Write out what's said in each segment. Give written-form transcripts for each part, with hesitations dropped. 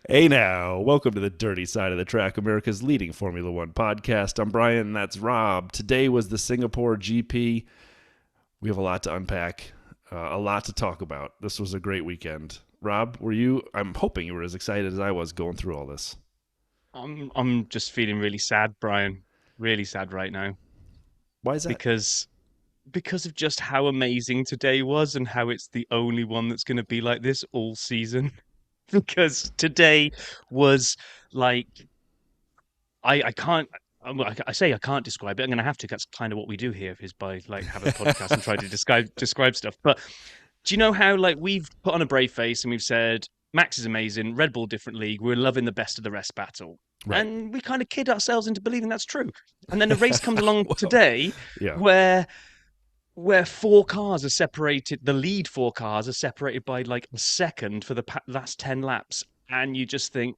Hey now, welcome to the Dirty Side of the Track, America's leading Formula One podcast. I'm Brian, and that's Rob. Today was the Singapore GP. We have a lot to unpack, a lot to talk about. This was a great weekend. Rob, were you? I'm hoping you were as excited as I was going through all this. I'm just feeling really sad, Brian. Really sad right now Why is that? because because of just how amazing today was and how it's the only one that's going to be like this all season. Because today was like I can't. I say I can't describe it. I'm going to have to. That's kind of what we do here, is by like have a podcast and try to describe stuff. But do you know how like we've put on a brave face and we've said Max is amazing, Red Bull different league, we're loving the best of the rest battle. Right. And we kind of kid ourselves into believing that's true. And then the race comes along Well, today yeah. where four cars are separated, the lead four cars are separated by like a second for the last 10 laps. And you just think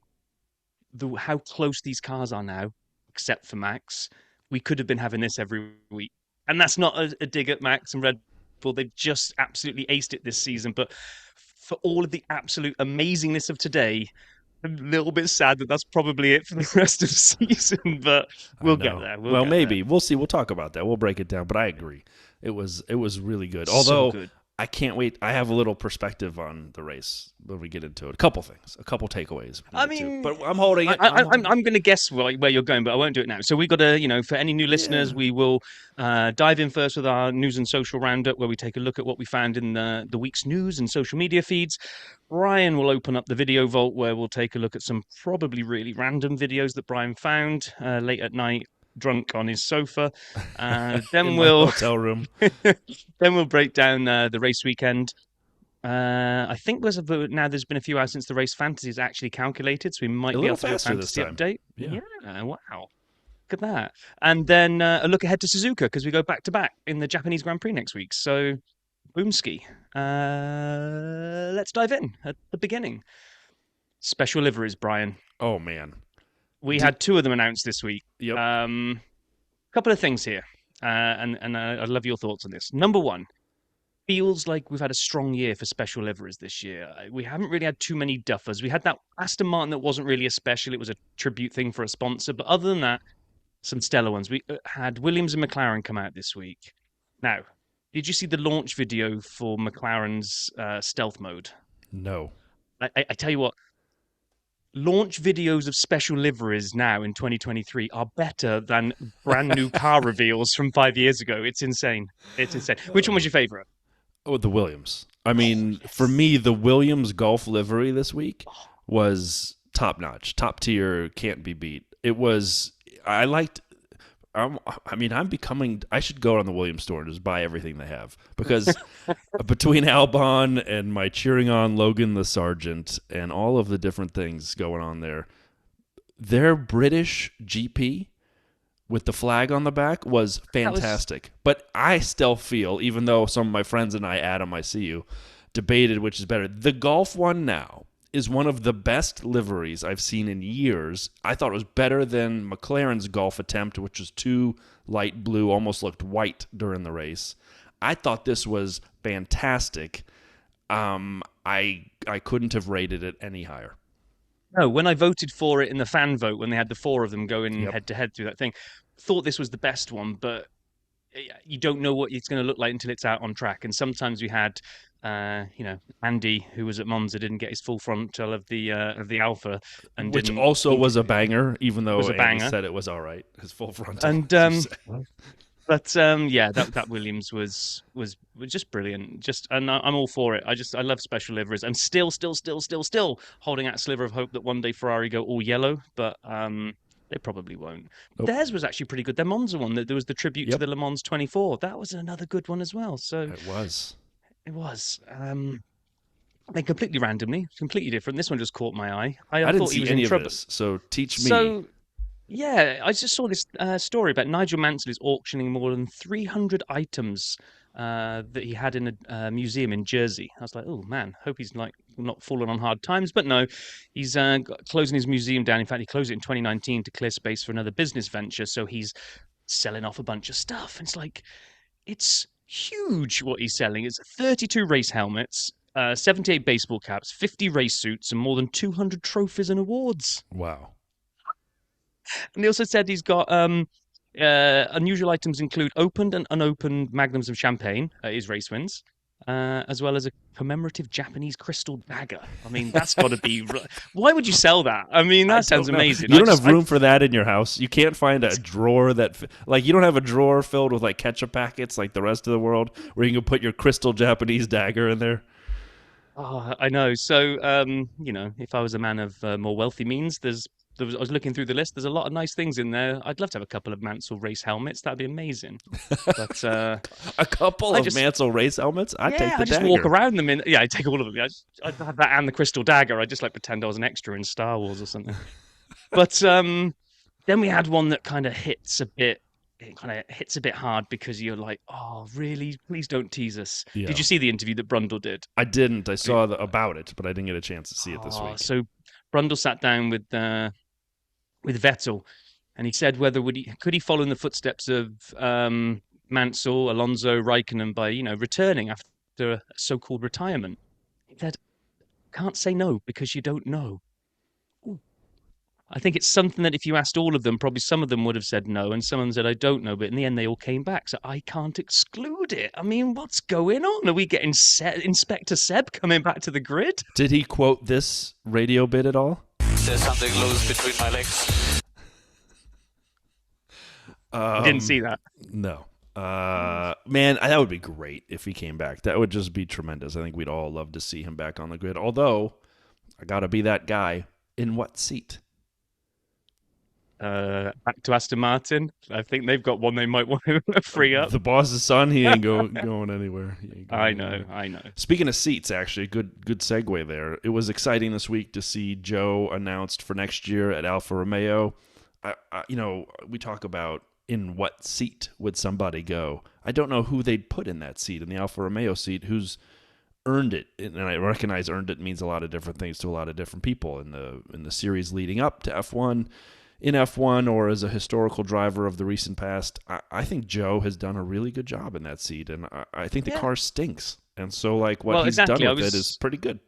how close these cars are now, except for Max. We could have been having this every week. And that's not a dig at Max and Red Bull. They've just absolutely aced it this season. But for all of the absolute amazingness of today, I'm a little bit sad that that's probably it for the rest of the season. But I we'll get know. there. We'll Well, get there. maybe we'll see. We'll talk about that. We'll break it down. But I agree. It was really good. So Although good. I can't wait. I have a little perspective on the race when we get into it. A couple things, a couple takeaways we I can get to. mean, But I'm holding it. I'm holding it. I'm going to guess where you're going, but I won't do it now. So we got to, for any new listeners, Yeah. we will dive in first with our news and social roundup, where we take a look at what we found in the week's news and social media feeds. Brian will open up the video vault, where we'll take a look at some probably really random videos that Brian found late at night, drunk on his sofa. In Then my we'll hotel room. then we'll break down the race weekend. I think now there's been a few hours since the race fantasy is actually calculated, so we A might be little able to do a faster this fantasy time. update. Yeah. Yeah, wow. Look at that. And then a look ahead to Suzuka because we go back to back in the Japanese Grand Prix next week. So, boomski. Let's dive in at the beginning. Special liveries, Brian. Oh man. We Did, had two of them announced this week. yep. Couple of things here, and I'd love your thoughts on this. Number one, feels like we've had a strong year for special liveries this year. We haven't really had too many duffers. We had that Aston Martin that wasn't really a special; it was a tribute thing for a sponsor. But other than that, some stellar ones. We had Williams and McLaren come out this week. Now, did you see the launch video for McLaren's stealth mode? No. I tell you what, launch videos of special liveries now in 2023 are better than brand new car reveals from 5 years ago. It's insane. It's insane. Which one was your favorite? Oh, the Williams. I Oh, mean, for yes. me, the Williams Golf livery this week was top notch, top tier, can't be beat. It was. I liked. I mean, I'm becoming. I should go on the Williams store and just buy everything they have because between Albon and my cheering on Logan the Sergeant and all of the different things going on there, their British GP with the flag on the back was That was fantastic. But I still feel, even though some of my friends and I, Adam, I see you, debated which is better, the golf one now is one of the best liveries I've seen in years. I thought it was better than McLaren's golf attempt, which was too light blue, almost looked white during the race. I thought this was fantastic. I couldn't have rated it any higher. no. When I voted for it in the fan vote, when they had the four of them going Yep. head to head through that thing, thought this was the best one, but you don't know what it's going to look like until it's out on track. And sometimes we had, Andy, who was at Monza, didn't get his full frontal of the Alpha and Which didn't also think was a banger, even was though a Andy banger. said it was all right. His full frontal, And as you say. yeah, that Williams was just brilliant. Just and I'm all for it. I love special liveries. I'm still holding out a sliver of hope that one day Ferrari go all yellow, but they probably won't. Nope. Theirs was actually pretty good. Their Monza one, there was the tribute to Yep, the Le Mans 24. That was another good one as well. So it was. it was. They completely randomly, completely different. This one just caught my eye. I I didn't thought he see was in any of trouble. this, so teach me. So yeah, I just saw this story about Nigel Mansell is auctioning more than 300 items that he had in a museum in Jersey. I was like, oh man, hope he's like not falling on hard times. But no, he's closing his museum down. In fact, he closed it in 2019 to clear space for another business venture. So he's selling off a bunch of stuff. And it's like, it's huge what he's selling. It's 32 race helmets, 78 baseball caps, 50 race suits, and more than 200 trophies and awards. Wow. And he also said he's got unusual items include opened and unopened magnums of champagne at his race wins, as well as a commemorative Japanese crystal dagger. I mean, that's got to be. Why would you sell that? I mean, I that sounds don't know. amazing. You don't have room for that in your house. You can't find a drawer like you don't have a drawer filled with like ketchup packets like the rest of the world where you can put your crystal Japanese dagger in there. Oh, I know. So, if I was a man of more wealthy means, I was looking through the list. There's a lot of nice things in there. I'd love to have a couple of Mansell race helmets. That'd be amazing. But A couple I of just, Mansell race helmets. I'd take yeah, the I just walk dagger. around them in. Yeah, I take all of them. I'd have that and the crystal dagger. I just like pretend I was an extra in Star Wars or something. But then we had one that kind of hits a bit. It kind of hits a bit hard because you're like, oh, really? Please don't tease us. Did Yeah. you see the interview that Brundle did? I didn't. I I mean, saw about it, but I didn't get a chance to see it this oh, week. so Brundle sat down with Vettel, and he said whether could he follow in the footsteps of Mansell, Alonso, Raikkonen by returning after a so-called retirement. He said, "Can't say no because you don't know." Ooh. I think it's something that if you asked all of them, probably some of them would have said no, and some of them said I don't know. But in the end, they all came back, so I can't exclude it. I mean, what's going on? Are we getting Inspector Seb coming back to the grid? Did he quote this radio bit at all? There's something loose between my legs. I didn't see that. No. Man, that would be great if he came back. That would just be tremendous. I think we'd all love to see him back on the grid. Although, I got to be that guy. In what seat? Back to Aston Martin. I think they've got one they might want to free up. The boss's son. He ain't going anywhere. He ain't going I anywhere. know, I know. Speaking of seats, actually, good segue there. It was exciting this week to see Joe announced for next year at Alfa Romeo. We talk about in what seat would somebody go. I don't know who they'd put in that seat, in the Alfa Romeo seat, who's earned it. And I recognize earned it means a lot of different things to a lot of different people in the series leading up to F1. In F1 or as a historical driver of the recent past, I think Joe has done a really good job in that seat, and I think the Yeah. car stinks. And so, like, what Well, he's done exactly. with it is pretty good.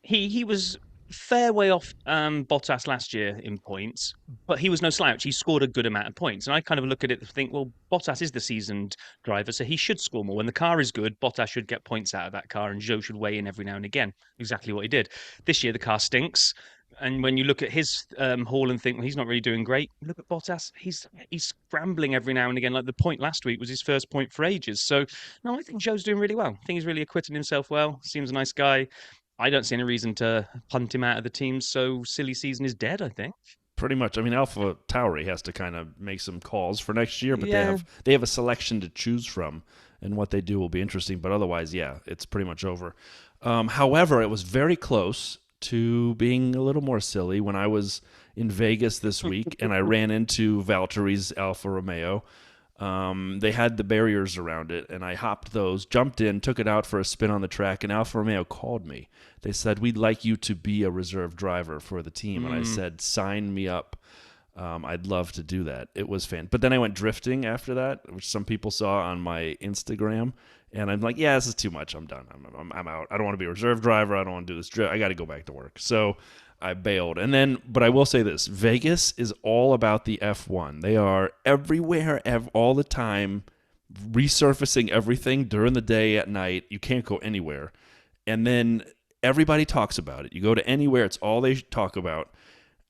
He was fair way off Bottas last year in points, but he was no slouch. He scored a good amount of points, and I kind of look at it and think, well, Bottas is the seasoned driver, so he should score more. When the car is good, Bottas should get points out of that car, and Joe should weigh in every now and again. Exactly what he did this year. The car stinks. And when you look at his haul and think, well, he's not really doing great. Look at Bottas; he's scrambling every now and again. Like the point last week was his first point for ages. So no, I think Joe's doing really well. I think he's really acquitted himself well. Seems a nice guy. I don't see any reason to punt him out of the team. So silly season is dead, I think. Pretty much. I mean, Alpha Tauri has to kind of make some calls for next year, but Yeah. they have a selection to choose from, and what they do will be interesting. But otherwise, yeah, it's pretty much over. However, it was very close to being a little more silly when I was in Vegas this week and I ran into Valtteri's Alfa Romeo. They had the barriers around it, and I hopped those, jumped in, took it out for a spin on the track, and Alfa Romeo called me. They said, we'd like you to be a reserve driver for the team. And I said, sign me up. I'd love to do that. It was fan. But then I went drifting after that, which some people saw on my Instagram. And I'm like, yeah, this is too much. I'm done. I'm out. I don't want to be a reserve driver. I don't want to do this drift. I got to go back to work. So I bailed. And then, but I will say this, Vegas is all about the F1. They are everywhere, all the time, resurfacing everything during the day, at night. You can't go anywhere. And then everybody talks about it. You go to anywhere, it's all they talk about.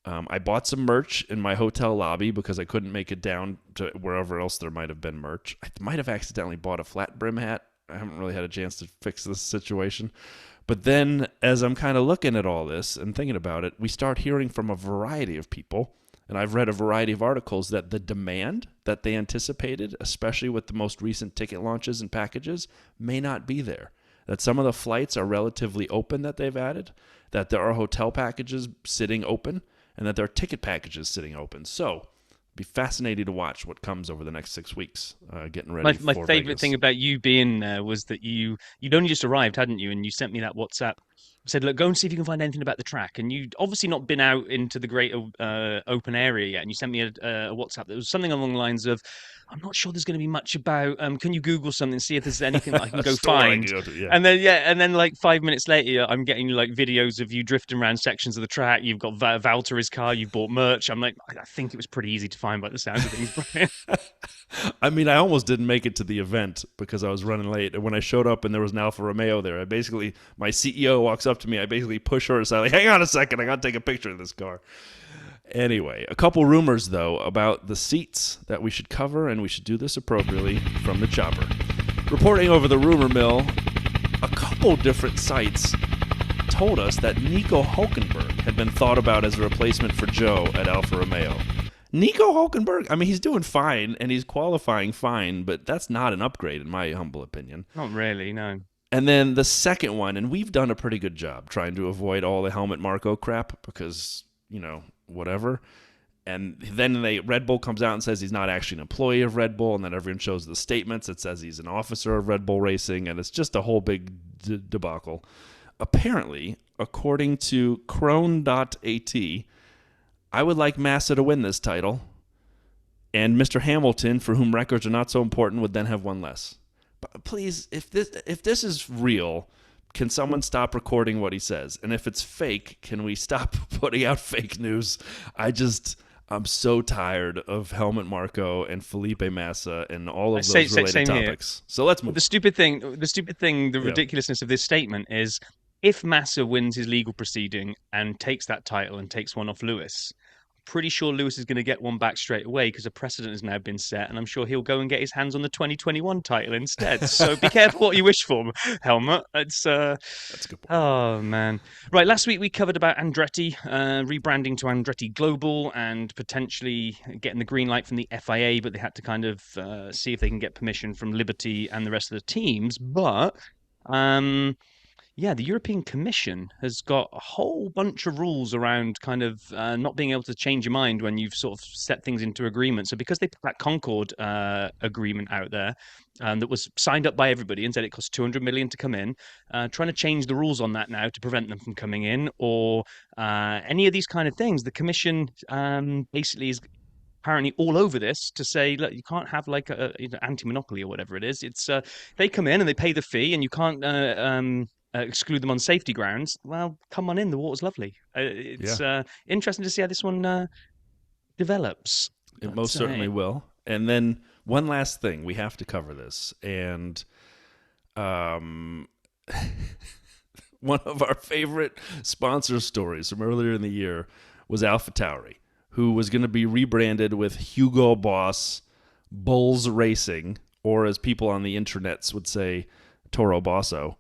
I bought some merch in my hotel lobby because I couldn't make it down to wherever else there might have been merch. I might have accidentally bought a flat brim hat. I haven't really had a chance to fix this situation. But then, as I'm kind of looking at all this and thinking about it, we start hearing from a variety of people, and I've read a variety of articles that the demand that they anticipated, especially with the most recent ticket launches and packages, may not be there. That some of the flights are relatively open that they've added, that there are hotel packages sitting open, and that there are ticket packages sitting open. So, be fascinating to watch what comes over the next 6 weeks, getting ready My for favorite Vegas. thing about you being there was that you'd only just arrived, hadn't you? And you sent me that WhatsApp said, look, go and see if you can find anything about the track. And you'd obviously not been out into the great open area yet. And you sent me a WhatsApp that was something along the lines of, I'm not sure there's going to be much about, can you Google something, see if there's anything that I can go find? Yeah. And then like 5 minutes later, I'm getting like videos of you drifting around sections of the track. You've got Valtteri's car, you've bought merch. I'm like, I think it was pretty easy to find by the sounds of things, Brian. I mean, I almost didn't make it to the event because I was running late. And when I showed up and there was an Alfa Romeo there, my CEO walks up to me. I basically push her aside, like, hang on a second, I got to take a picture of this car. Anyway, a couple rumors, though, about the seats that we should cover, and we should do this appropriately from the chopper. Reporting over the rumor mill, a couple different sites told us that Nico Hülkenberg had been thought about as a replacement for Joe at Alfa Romeo. Nico Hülkenberg, I mean, he's doing fine, and he's qualifying fine, but that's not an upgrade, in my humble opinion. Not really, no. And then the second one, and we've done a pretty good job trying to avoid all the Helmut Marko crap because, whatever. And then Red Bull comes out and says he's not actually an employee of Red Bull, and then everyone shows the statements that says he's an officer of Red Bull Racing, and it's just a whole big debacle. Apparently, according to Crone.at, I would like Massa to win this title, and Mr. Hamilton, for whom records are not so important, would then have one less. But please, if this is real, can someone stop recording what he says? And if it's fake, can we stop putting out fake news? I'm so tired of Helmut Marko and Felipe Massa and all of those related topics. So let's move. The stupid thing, the ridiculousness of this statement is, if Massa wins his legal proceeding and takes that title and takes one off Lewis, pretty sure Lewis is going to get one back straight away because a precedent has now been set, and I'm sure he'll go and get his hands on the 2021 title instead. So be careful what you wish for, Helmut. That's a good point. Oh, man. Right, last week we covered about Andretti rebranding to Andretti Global and potentially getting the green light from the FIA, but they had to kind of see if they can get permission from Liberty and the rest of the teams. But the European Commission has got a whole bunch of rules around kind of not being able to change your mind when you've sort of set things into agreement. So because they put that Concord agreement out there that was signed up by everybody and said it costs 200 million to come in, trying to change the rules on that now to prevent them from coming in or any of these kind of things, the Commission basically is apparently all over this to say, look, you can't have like a anti-monopoly or whatever it is. It's they come in and they pay the fee and you can't exclude them on safety grounds. Well, come on in. The water's lovely. It's interesting to see how this one develops. It most certainly will. And then one last thing. We have to cover this. And one of our favorite sponsor stories from earlier in the year was AlphaTauri, who was going to be rebranded with Hugo Boss Bulls Racing, or as people on the internets would say, Toro Bosso.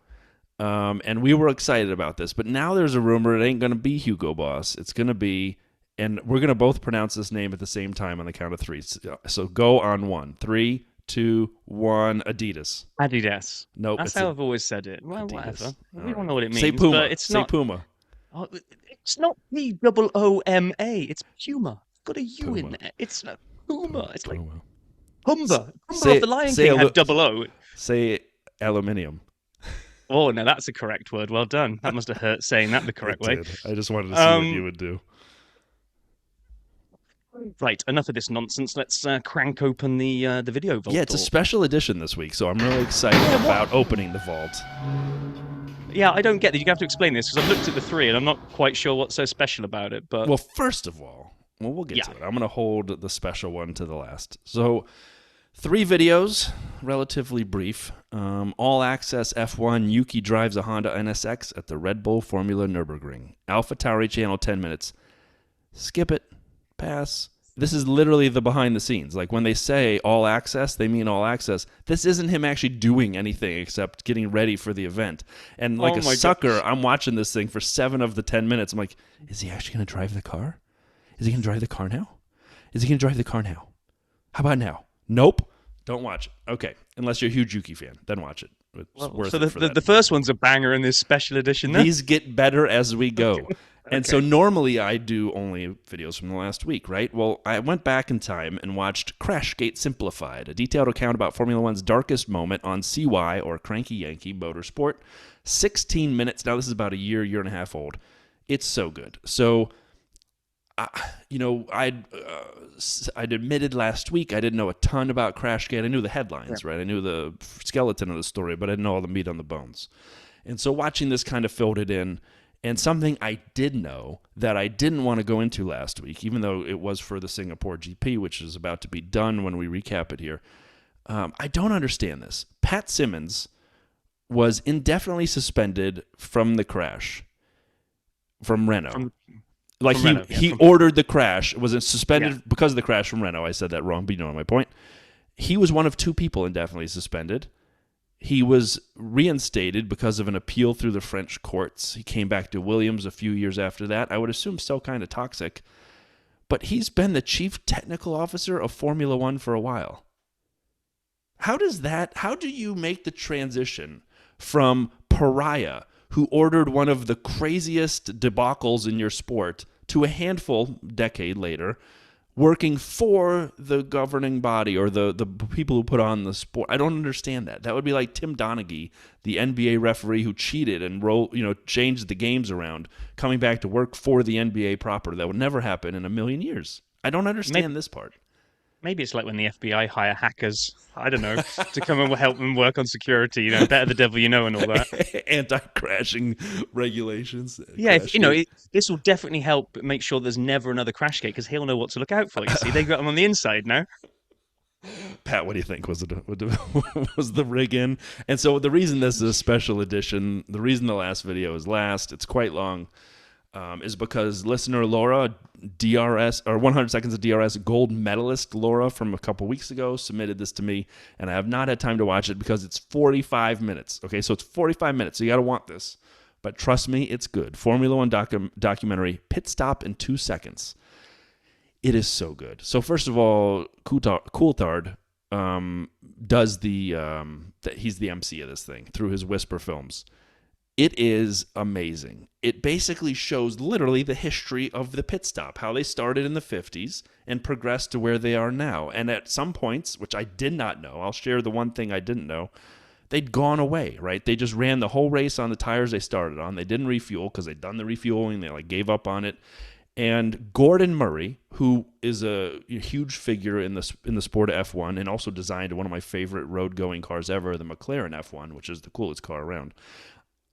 And we were excited about this, but now there's a rumor it ain't going to be Hugo Boss. It's going to be, and we're going to both pronounce this name at the same time on the count of three. So go on one. 3, 2, 1, Adidas. Adidas. Nope. That's how I've always said it. Well, Adidas. Whatever. We don't know what it means. Say Puma. But it's not Puma. Oh, it's not P-O-O-M-A. It's Puma. It's got a U in there. It's Puma. It's like Pumba. Pumba of the Lion King had double O. Say aluminium. Oh, no, that's a correct word. Well done. That must have hurt saying that the correct way. I just wanted to see what you would do. Right, enough of this nonsense. Let's crank open the video vault. Yeah, it's a special edition this week, so I'm really excited about opening the vault. Yeah, I don't get that. You have to explain this because I've looked at the three and I'm not quite sure what's so special about it. But well, first of all, we'll get to it. I'm going to hold the special one to the last. So 3 videos, relatively brief. All access F1. Yuki drives a Honda NSX at the Red Bull Formula Nürburgring. AlphaTauri channel 10 minutes. Skip it. Pass. This is literally the behind the scenes. Like when they say all access, they mean all access. This isn't him actually doing anything except getting ready for the event. And like a sucker, I'm watching this thing for 7 of the 10 minutes. I'm like, is he actually going to drive the car? Is he going to drive the car now? Is he going to drive the car now? How about now? Nope. Don't watch it. Okay. Unless you're a huge Yuki fan, then watch it. It's worth it for that. The first one's a banger in this special edition. Then? These get better as we go. And so normally I do only videos from the last week, right? Well, I went back in time and watched Crashgate Simplified, a detailed account about Formula One's darkest moment on CY, or Cranky Yankee Motorsport 16 minutes. Now, this is about a year and a half old. It's so good. So, I'd admitted last week I didn't know a ton about Crashgate. I knew the headlines, right? I knew the skeleton of the story, but I didn't know all the meat on the bones. And so watching this kind of filled it in. And something I did know that I didn't want to go into last week, even though it was for the Singapore GP, which is about to be done when we recap it here. I don't understand this. Pat Simmons was indefinitely suspended from the crash from Renault. He ordered the crash. Was suspended because of the crash from Renault. I said that wrong, but you know my point. He was one of two people indefinitely suspended. He was reinstated because of an appeal through the French courts. He came back to Williams a few years after that. I would assume still kind of toxic. But he's been the chief technical officer of Formula One for a while. How do you make the transition from pariah, who ordered one of the craziest debacles in your sport, to a handful decade later, working for the governing body or the people who put on the sport? I don't understand that. That would be like Tim Donaghy, the NBA referee who cheated and changed the games around, coming back to work for the NBA proper. That would never happen in a million years. I don't understand this part. Maybe it's like when the FBI hire hackers, I don't know, to come and help them work on security, better the devil you know and all that. Anti-crashing regulations. Yeah, this will definitely help make sure there's never another Crashgate, because he'll know what to look out for. You see, they got him on the inside now. Pat, what do you think was the rig in? And so the reason this is a special edition, the reason the last video is last, it's quite long, is because listener Laura, DRS, or 100 Seconds of DRS gold medalist Laura from a couple weeks ago, submitted this to me, and I have not had time to watch it because it's 45 minutes. Okay, so it's 45 minutes, so you got to want this. But trust me, it's good. Formula One documentary, Pit Stop in 2 Seconds. It is so good. So first of all, Coulthard does he's the MC of this thing through his Whisper Films. It is amazing. It basically shows literally the history of the pit stop, how they started in the 50s and progressed to where they are now. And at some points, which I did not know, I'll share the one thing I didn't know, they'd gone away, right? They just ran the whole race on the tires they started on. They didn't refuel because they'd done the refueling. They gave up on it. And Gordon Murray, who is a huge figure in the sport of F1 and also designed one of my favorite road-going cars ever, the McLaren F1, which is the coolest car around,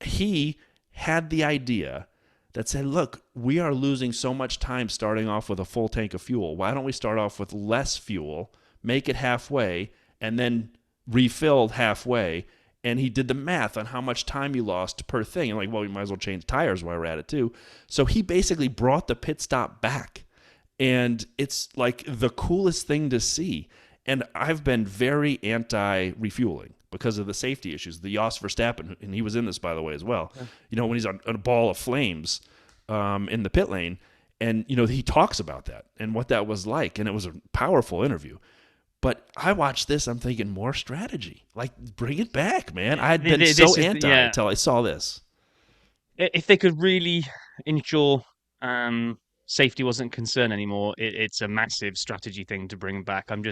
he had the idea that said, look, we are losing so much time starting off with a full tank of fuel. Why don't we start off with less fuel, make it halfway, and then refill halfway? And he did the math on how much time you lost per thing. And we might as well change tires while we're at it too. So he basically brought the pit stop back. And it's like the coolest thing to see. And I've been very anti-refueling because of the safety issues. The Jos Verstappen, and he was in this, by the way, as well. Yeah. When he's on a ball of flames in the pit lane, and, he talks about that and what that was like, and it was a powerful interview. But I watched this, I'm thinking, more strategy. Bring it back, man. I had been anti until I saw this. If they could really ensure safety wasn't a concern anymore, it's a massive strategy thing to bring back. I'm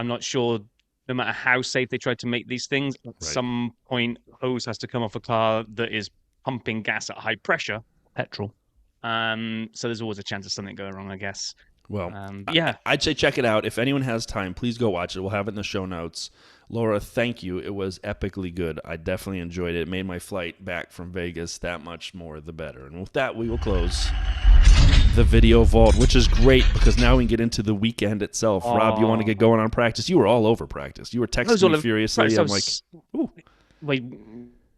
not sure. No matter how safe they try to make these things, at some point, hose has to come off a car that is pumping gas at high pressure, petrol. So there's always a chance of something going wrong, I guess. Well, I'd say check it out. If anyone has time, please go watch it. We'll have it in the show notes. Laura, thank you. It was epically good. I definitely enjoyed it. It made my flight back from Vegas that much more the better. And with that, we will close the video vault, which is great because now we can get into the weekend itself. Rob, you want to get going on practice? You were all over practice. You were texting me furiously. I'm like, ooh. Wait,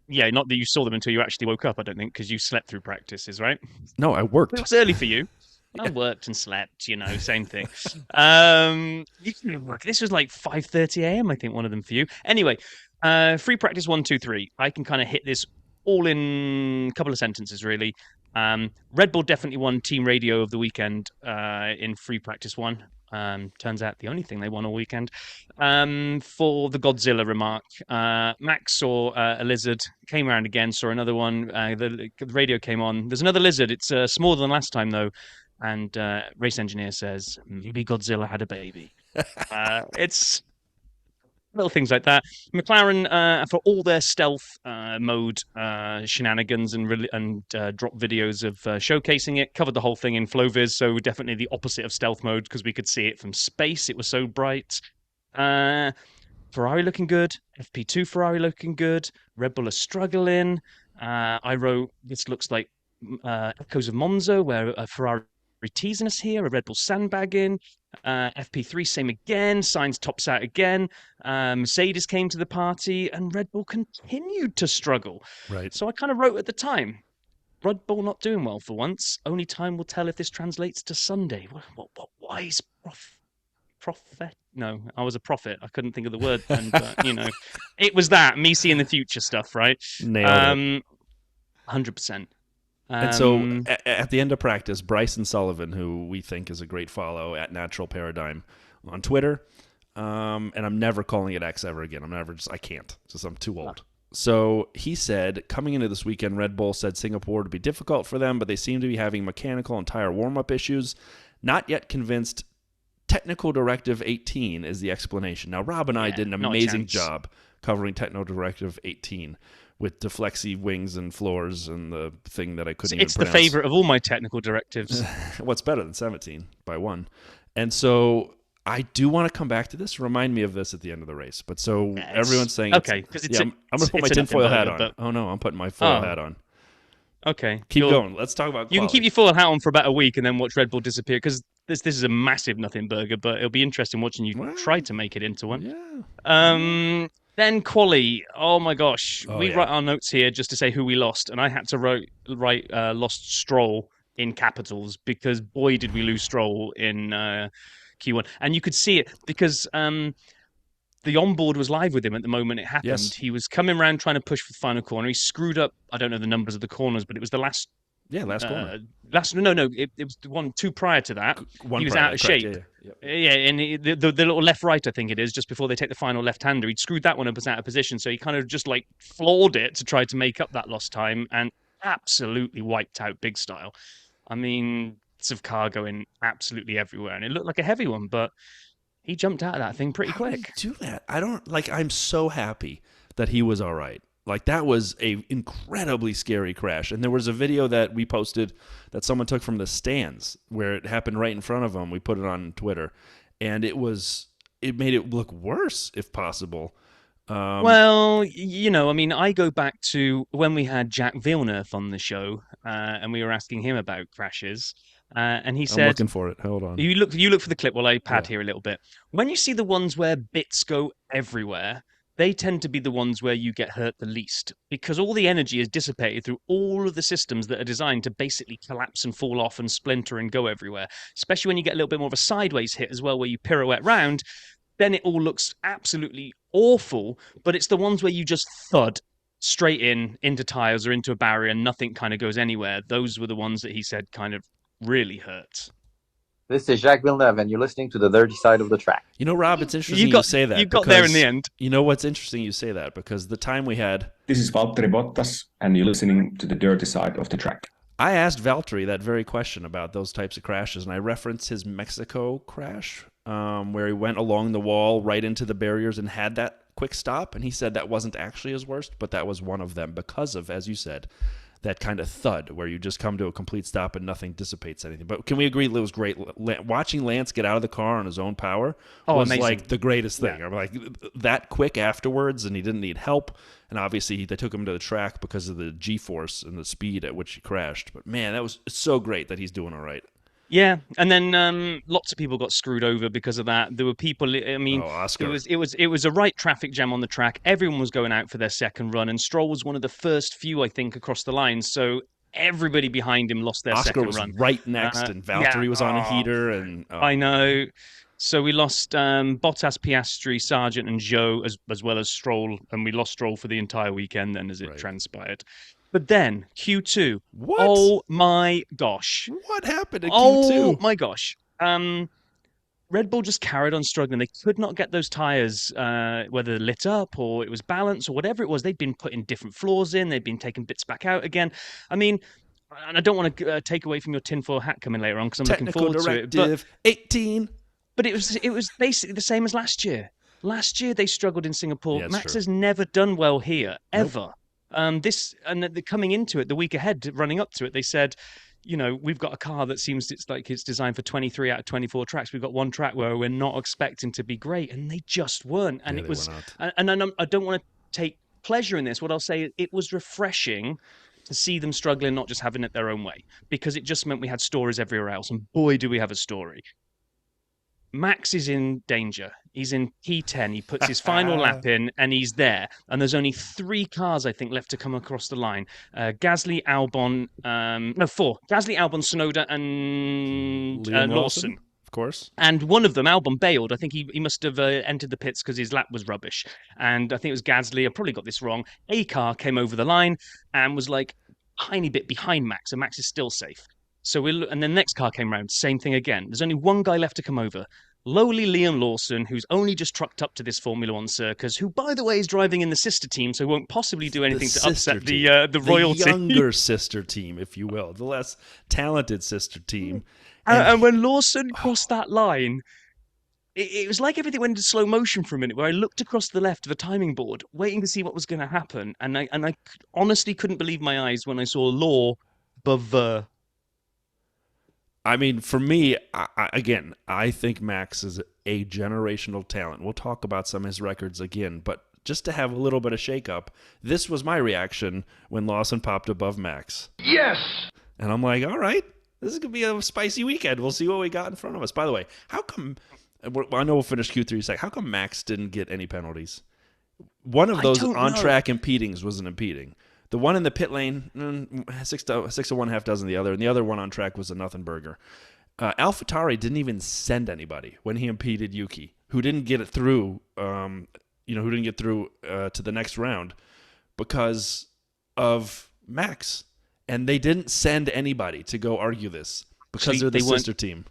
yeah, not that you saw them until you actually woke up, I don't think, because you slept through practices, right? No, I worked. It was early for you. I worked and slept, same thing. This was like 5:30 a.m., I think, one of them for you. Anyway, free practice 1, 2, 3. I can kind of hit this all in a couple of sentences, really. Red Bull definitely won Team Radio of the weekend in free practice 1. Turns out the only thing they won all weekend. For the Godzilla remark, Max saw a lizard, came around again, saw another one. The radio came on. There's another lizard. It's smaller than last time, though. And race engineer says, maybe Godzilla had a baby. It's little things like that. McLaren, for all their stealth mode shenanigans and drop videos of showcasing it, covered the whole thing in FlowViz, so definitely the opposite of stealth mode because we could see it from space. It was so bright. Ferrari looking good. FP2 Ferrari looking good. Red Bull are struggling. I wrote, this looks like echoes of Monza, where a Ferrari teasing us here, a Red Bull sandbagging. FP3, same again. Sainz tops out again. Mercedes came to the party, and Red Bull continued to struggle. Right. So I kind of wrote at the time, Red Bull not doing well for once. Only time will tell if this translates to Sunday. What wise prophet? No, I was a prophet. I couldn't think of the word, and it was that me seeing the future stuff, right? Nailed it. 100%. And so at the end of practice, Bryson Sullivan, who we think is a great follow at Natural Paradigm on Twitter, and I'm never calling it X ever again. I can't, just I'm too old. So he said, coming into this weekend, Red Bull said Singapore would be difficult for them, but they seem to be having mechanical and tire warm-up issues. Not yet convinced. Technical Directive 18 is the explanation. Now, Rob and I did an amazing job covering Technical Directive 18. With the flexi wings and floors and the thing that I couldn't even pronounce. It's the favorite of all my technical directives. What's better than 17 by 1? And so I do want to come back to this. Remind me of this at the end of the race. But so everyone's saying, okay, because I'm going to put my tinfoil hat on. Oh, no, I'm putting my foil hat on. Okay. Keep going. Let's talk about quality. You can keep your foil hat on for about a week and then watch Red Bull disappear because this is a massive nothing burger, but it'll be interesting watching you try to make it into one. Yeah. Then quali, oh my gosh, we write our notes here just to say who we lost, and I had to write lost Stroll in capitals because boy did we lose Stroll in Q1, and you could see it because the onboard was live with him at the moment it happened. Yes. He was coming around trying to push for the final corner. He screwed up. I don't know the numbers of the corners, but it was the last. Yeah, last corner. No. It was the 2 prior to that. He was out of shape. Yeah, and the little left-right, I think it is, just before they take the final left-hander. He'd screwed that one up as out of position, so he kind of just like floored it to try to make up that lost time and absolutely wiped out big style. I mean, bits of car going absolutely everywhere, and it looked like a heavy one, but he jumped out of that thing pretty quick. How did he do that? I'm so happy that he was all right. Like, that was a incredibly scary crash. And there was a video that we posted that someone took from the stands where it happened right in front of him. We put it on Twitter. And it made it look worse, if possible. Well, I go back to when we had Jack Villeneuve on the show, and we were asking him about crashes. And he said, I'm looking for it. Hold on. You look for the clip while I pad here a little bit. When you see the ones where bits go everywhere, they tend to be the ones where you get hurt the least because all the energy is dissipated through all of the systems that are designed to basically collapse and fall off and splinter and go everywhere. Especially when you get a little bit more of a sideways hit as well, where you pirouette round, then it all looks absolutely awful. But it's the ones where you just thud straight into tires or into a barrier and nothing kind of goes anywhere. Those were the ones that he said kind of really hurt. This is Jacques Villeneuve, and you're listening to the dirty side of the track. You know, Rob, it's interesting you say that. You got there in the end. You know what's interesting you say that, because the time we had... This is Valtteri Bottas, and you're listening to the dirty side of the track. I asked Valtteri that very question about those types of crashes, and I referenced his Mexico crash, where he went along the wall right into the barriers and had that quick stop, and he said that wasn't actually his worst, but that was one of them because of, as you said, that kind of thud where you just come to a complete stop and nothing dissipates anything. But can we agree it was great? Watching Lance get out of the car on his own power was amazing. Like the greatest thing. I'm like that quick afterwards, and he didn't need help. And obviously they took him to the track because of the G-force and the speed at which he crashed. But man, it's so great that he's doing all right. Yeah, and then lots of people got screwed over because of that. There were people. I mean, it was a right traffic jam on the track. Everyone was going out for their second run, and Stroll was one of the first few, I think, across the line. So everybody behind him lost their second run. Oscar was right next, and Valtteri was on a heater. And I know. So we lost Bottas, Piastri, Sargent, and Zhou, as well as Stroll, and we lost Stroll for the entire weekend. Then, as it transpired. But then Q2. What? Oh my gosh! What happened in Q2? Oh my gosh! Red Bull just carried on struggling. They could not get those tires, whether lit up or it was balanced or whatever it was. They'd been putting different floors in. They'd been taking bits back out again. I mean, and I don't want to take away from your tinfoil hat coming later on because I'm looking forward to it. Technical Directive 18. But it was basically the same as last year. Last year they struggled in Singapore. Yeah, it's Max true. has never done well here, Nope. ever. Coming into it, the week ahead, running up to it, they said, we've got a car that seems it's designed for 23 out of 24 tracks. We've got one track where we're not expecting to be great, and they just weren't. And Yeah, it they was, were not. and I don't want to take pleasure in this. What I'll say, it was refreshing to see them struggling, not just having it their own way, because it just meant we had stories everywhere else. And boy, do we have a story. Max is in danger. He's in P10. He puts his final lap in, and he's there. And there's only 3 cars, I think, left to come across the line. Gasly, Albon, no, 4. Gasly, Albon, Sonoda, and Liam Lawson. of course. And one of them, Albon, bailed. I think he must have entered the pits because his lap was rubbish. And I think it was Gasly. I probably got this wrong. A car came over the line and was like a tiny bit behind Max, and Max is still safe. And then the next car came around, same thing again. There's only one guy left to come over. Lowly Liam Lawson, who's only just trucked up to this Formula One circus, who, by the way, is driving in the sister team, so won't possibly do anything to upset the royalty. The younger sister team, if you will, the less talented sister team. And when Lawson crossed that line, it was like everything went into slow motion for a minute, where I looked across the left of the timing board, waiting to see what was going to happen, and I honestly couldn't believe my eyes when I saw Law Baveur. I mean, for me, I think Max is a generational talent. We'll talk about some of his records again, but just to have a little bit of shakeup, this was my reaction when Lawson popped above Max. Yes! And I'm like, all right, this is going to be a spicy weekend. We'll see what we got in front of us. By the way, how come, I know we'll finish Q3 in a sec, how come Max didn't get any penalties? One of those on-track impedings wasn't impeding. The one in the pit lane, 6 to 1 half dozen the other, and the other one on track was a nothing burger. AlphaTauri didn't even send anybody when he impeded Yuki, who didn't get it through. To the next round because of Max, and they didn't send anybody to go argue this because they're the sister team.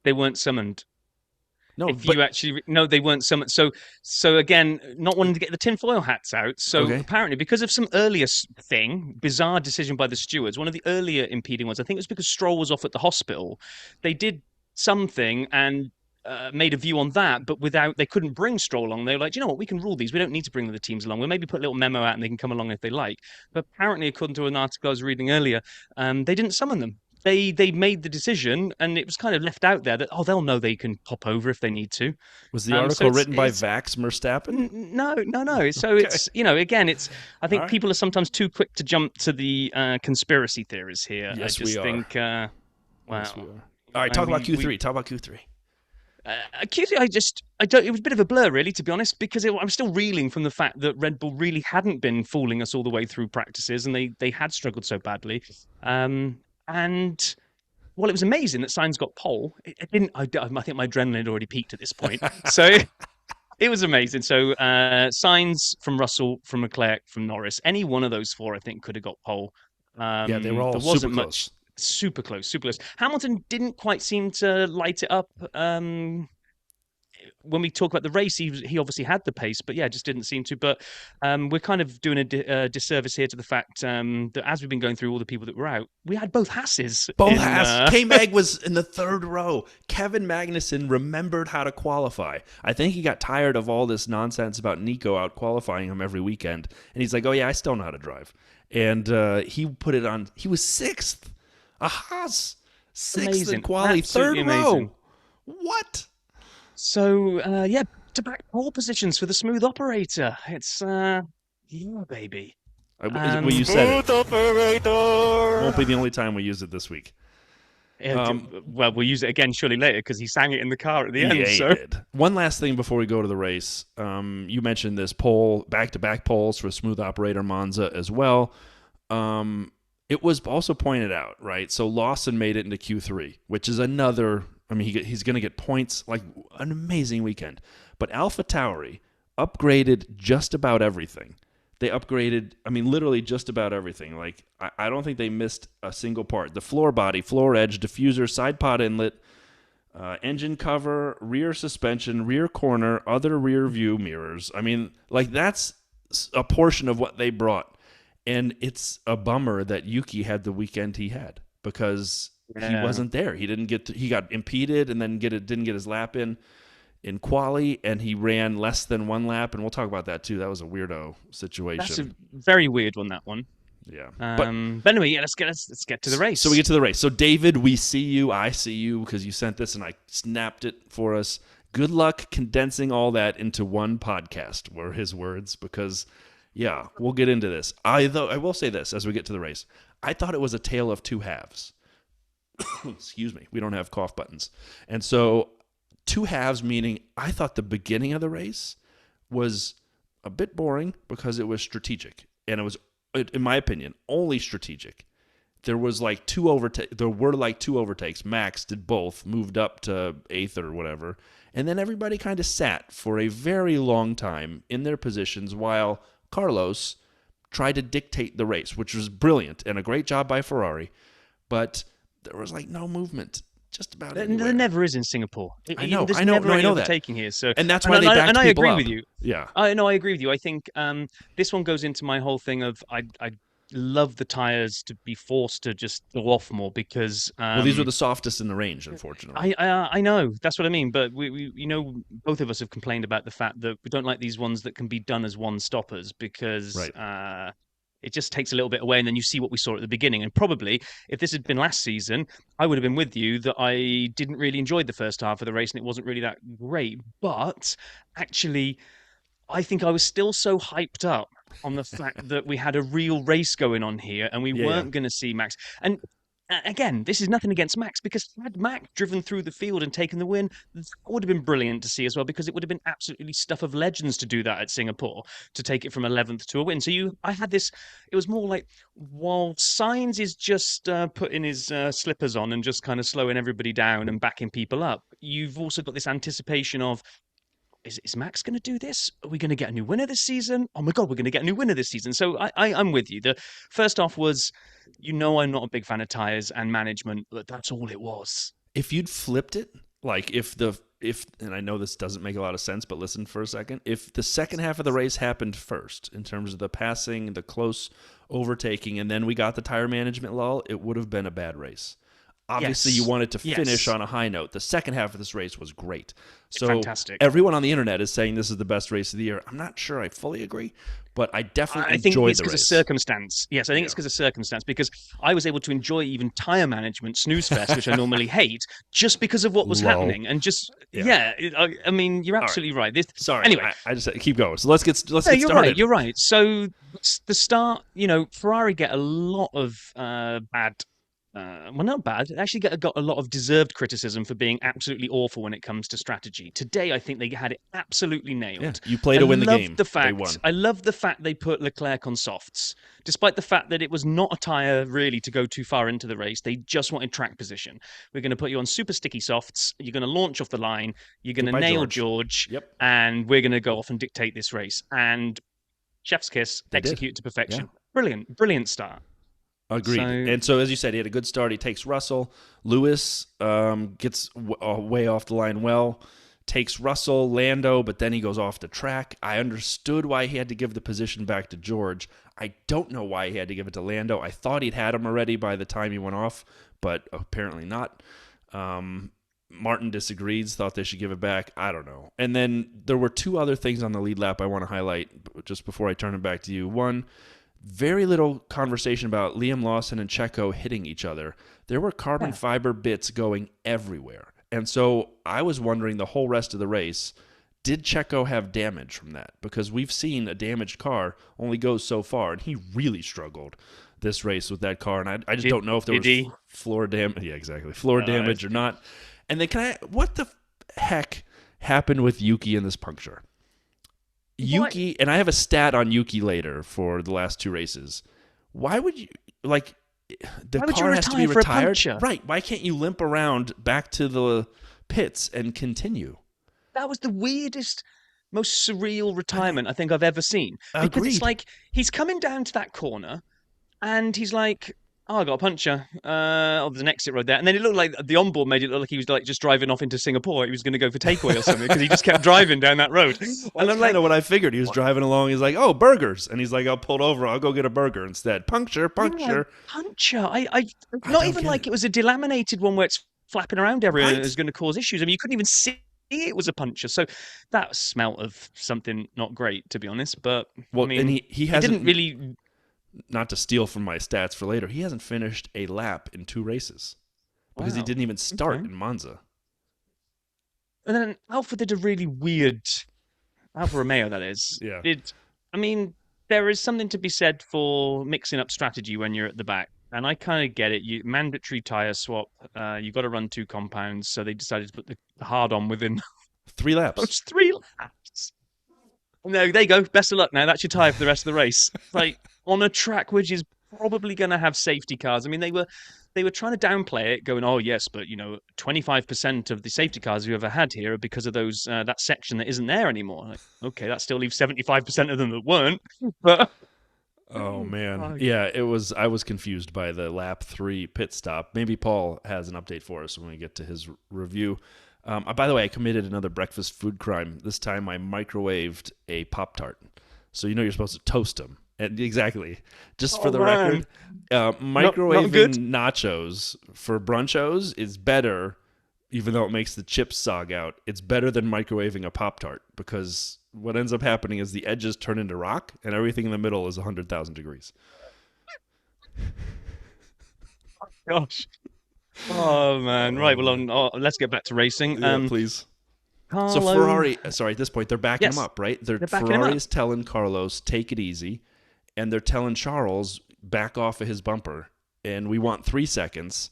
They weren't summoned. No, they weren't summoned. So again, not wanting to get the tinfoil hats out. So apparently, because of some earlier bizarre decision by the stewards, one of the earlier impeding ones, I think it was because Stroll was off at the hospital. They did something and made a view on that, but they couldn't bring Stroll along. They were like, you know what, we can rule these. We don't need to bring the teams along. We'll maybe put a little memo out and they can come along if they like. But apparently, according to an article I was reading earlier, they didn't summon them. They made the decision, and it was kind of left out there that, they'll know they can pop over if they need to. Was the article written by Vax Verstappen? No. So it's, again, I think people are sometimes too quick to jump to the conspiracy theories here. Yes, I just think, Yes, we are. All right, talk about Q3. Talk about Q3. Q3, it was a bit of a blur, really, to be honest, because I'm still reeling from the fact that Red Bull really hadn't been fooling us all the way through practices, and they had struggled so badly. And it was amazing that Sainz got pole. I think my adrenaline had already peaked at this point. So it was amazing. So Sainz from Russell, from Leclerc, from Norris, any one of those 4, I think, could have got pole. Yeah, they were all super close. Super close. Hamilton didn't quite seem to light it up. When we talk about the race, he obviously had the pace, but just didn't seem to. But we're kind of doing a disservice here to the fact that as we've been going through all the people that were out, we had both Hasses. K-Mag was in the 3rd row. Kevin Magnussen remembered how to qualify. I think he got tired of all this nonsense about Nico out qualifying him every weekend. And he's like, oh, yeah, I still know how to drive. And he put it on. He was 6th. A Haas. 6th in quality. 3rd row. What? So, back-to-back pole positions for the smooth operator. It's, baby. We use smooth operator! Won't be the only time we use it this week. Well, we'll use it again surely later because he sang it in the car at the end. Yeah, he did. One last thing before we go to the race. You mentioned this pole, back-to-back poles for smooth operator Monza as well. It was also pointed out, right? So Lawson made it into Q3, which is another... I mean, he's going to get points, like an amazing weekend. But AlphaTauri upgraded just about everything. They upgraded, literally just about everything. Like, I don't think they missed a single part. The floor body, floor edge, diffuser, side pod inlet, engine cover, rear suspension, rear corner, other rear view mirrors. That's a portion of what they brought. And it's a bummer that Yuki had the weekend he had because... He wasn't there. He didn't get. He got impeded and then didn't get his lap in. in quali, and he ran less than one lap, and we'll talk about that too. That was a weirdo situation. That's a very weird one, that one. Yeah. But anyway, let's get to the race. So we get to the race. So David, we see you. I see you because you sent this and I snapped it for us. Good luck condensing all that into one podcast, were his words, because, yeah, we'll get into this. I will say this as we get to the race. I thought it was a tale of two halves. Excuse me. We don't have cough buttons. And so two halves, meaning I thought the beginning of the race was a bit boring because it was strategic. And it was, in my opinion, only strategic. There were like two overtakes. Max did both, moved up to 8th or whatever. And then everybody kind of sat for a very long time in their positions while Carlos tried to dictate the race, which was brilliant and a great job by Ferrari. But there was like no movement just about anywhere. There never is in Singapore. I know that. Taking here, so and that's why they backed people up. And I agree with you. Yeah. I agree with you. I think this one goes into my whole thing of I love the tires to be forced to just go off more because well, these were the softest in the range, unfortunately. I know, that's what I mean, but we both of us have complained about the fact that we don't like these ones that can be done as one stoppers because it just takes a little bit away, and then you see what we saw at the beginning. And probably if this had been last season, I would have been with you that I didn't really enjoy the first half of the race and it wasn't really that great. But actually, I think I was still so hyped up on the fact that we had a real race going on here and we weren't going to see Max. And again, this is nothing against Max, because had Max driven through the field and taken the win, that would have been brilliant to see as well, because it would have been absolutely stuff of legends to do that at Singapore, to take it from 11th to a win. So I had this, it was more like, while Sainz is just putting his slippers on and just kind of slowing everybody down and backing people up, you've also got this anticipation of, is Max going to do this? Are we going to get a new winner this season? Oh my God, we're going to get a new winner this season. So I'm with you. The first off was, I'm not a big fan of tyres and management, but that's all it was. If you'd flipped it, like if and I know this doesn't make a lot of sense, but listen for a second. If the second half of the race happened first, in terms of the passing, the close overtaking, and then we got the tire management lull, it would have been a bad race. Obviously, you wanted to finish on a high note. The second half of this race was great. So fantastic. Everyone on the internet is saying this is the best race of the year. I'm not sure I fully agree, but I definitely enjoyed the race. I think it's because of circumstance. Yes, I think it's because of circumstance, because I was able to enjoy even tyre management snooze fest, which I normally hate, just because of what was happening. And just, I mean, you're absolutely right. Sorry. Anyway. I just keep going. So let's get started. You're right. So the start, Ferrari get a lot of bad... well, not bad. They actually got a lot of deserved criticism for being absolutely awful when it comes to strategy. Today, I think they had it absolutely nailed. Yeah, you play to win the game. They won. I love the fact they put Leclerc on softs, despite the fact that it was not a tyre really to go too far into the race. They just wanted track position. We're going to put you on super sticky softs. You're going to launch off the line. You're going to nail George. Yep. And we're going to go off and dictate this race. And chef's kiss, execute to perfection. Yeah. Brilliant start. Agreed. And so, as you said, he had a good start. He takes Russell. Lewis gets way off the line takes Russell, Lando, but then he goes off the track. I understood why he had to give the position back to George. I don't know why he had to give it to Lando. I thought he'd had him already by the time he went off, but apparently not. Martin disagrees, thought they should give it back. I don't know. And then there were two other things on the lead lap I want to highlight just before I turn it back to you. One, very little conversation about Liam Lawson and Checo hitting each other. There were carbon fiber bits going everywhere. And so I was wondering the whole rest of the race, did Checo have damage from that? Because we've seen a damaged car only goes so far, and he really struggled this race with that car. And I just don't know if there was floor damage. Yeah, exactly. Floor damage or not. And then what the heck happened with Yuki in this puncture? Yuki, and I have a stat on Yuki later for the last two races. Why would you, the car has to be retired? Right. Why can't you limp around back to the pits and continue? That was the weirdest, most surreal retirement I think I've ever seen. Because it's like, he's coming down to that corner, and he's like, I got a puncture. There's an exit road there. And then it looked like the onboard made it look like he was just driving off into Singapore. He was going to go for takeaway or something, because he just kept driving down that road. Well, and I'm kind of what I figured. He was driving along. He's like, oh, burgers. And he's like, I'll pull over. I'll go get a burger instead. Puncture. Yeah, puncture. I not even like it was a delaminated one where it's flapping around everywhere and is going to cause issues. I mean, you couldn't even see it was a puncher. So that smelt of something not great, to be honest. But Well, I mean, and he it hasn't didn't really. not to steal from my stats for later, he hasn't finished a lap in 2 races because he Wow. didn't even start Okay. in Monza. And then Alpha did a really weird. Alfa Romeo, that is. Yeah. I mean, there is something to be said for mixing up strategy when you're at the back. And I kind of get it. You mandatory tire swap. You got to run 2 compounds, so they decided to put the hard on within 3 laps. those 3 laps. No, there you go. Best of luck now. That's your tire for the rest of the race. Like on a track which is probably going to have safety cars. I mean, they were trying to downplay it, going, "Oh yes, but 25% of the safety cars you ever had here are because of those that section that isn't there anymore." Like, okay, that still leaves 75% of them that weren't. But Oh man, Oh. yeah, it was. I was confused by the lap 3 pit stop. Maybe Paul has an update for us when we get to his review. By the way, I committed another breakfast food crime. This time, I microwaved a Pop-Tart. So you're supposed to toast them. And exactly, just for the record, microwaving good. nachos for brunchos is better, even though it makes the chips sog out. It's better than microwaving a Pop-Tart because what ends up happening is the edges turn into rock and everything in the middle is 100,000 degrees. gosh. Oh man. Right. Well, let's get back to racing. Yeah, please. Carlo... So Ferrari, sorry, at this point, they're backing him up, right? They're backing him Ferrari up. is telling Carlos, take it easy. And they're telling Charles, back off of his bumper. And we want 3 seconds.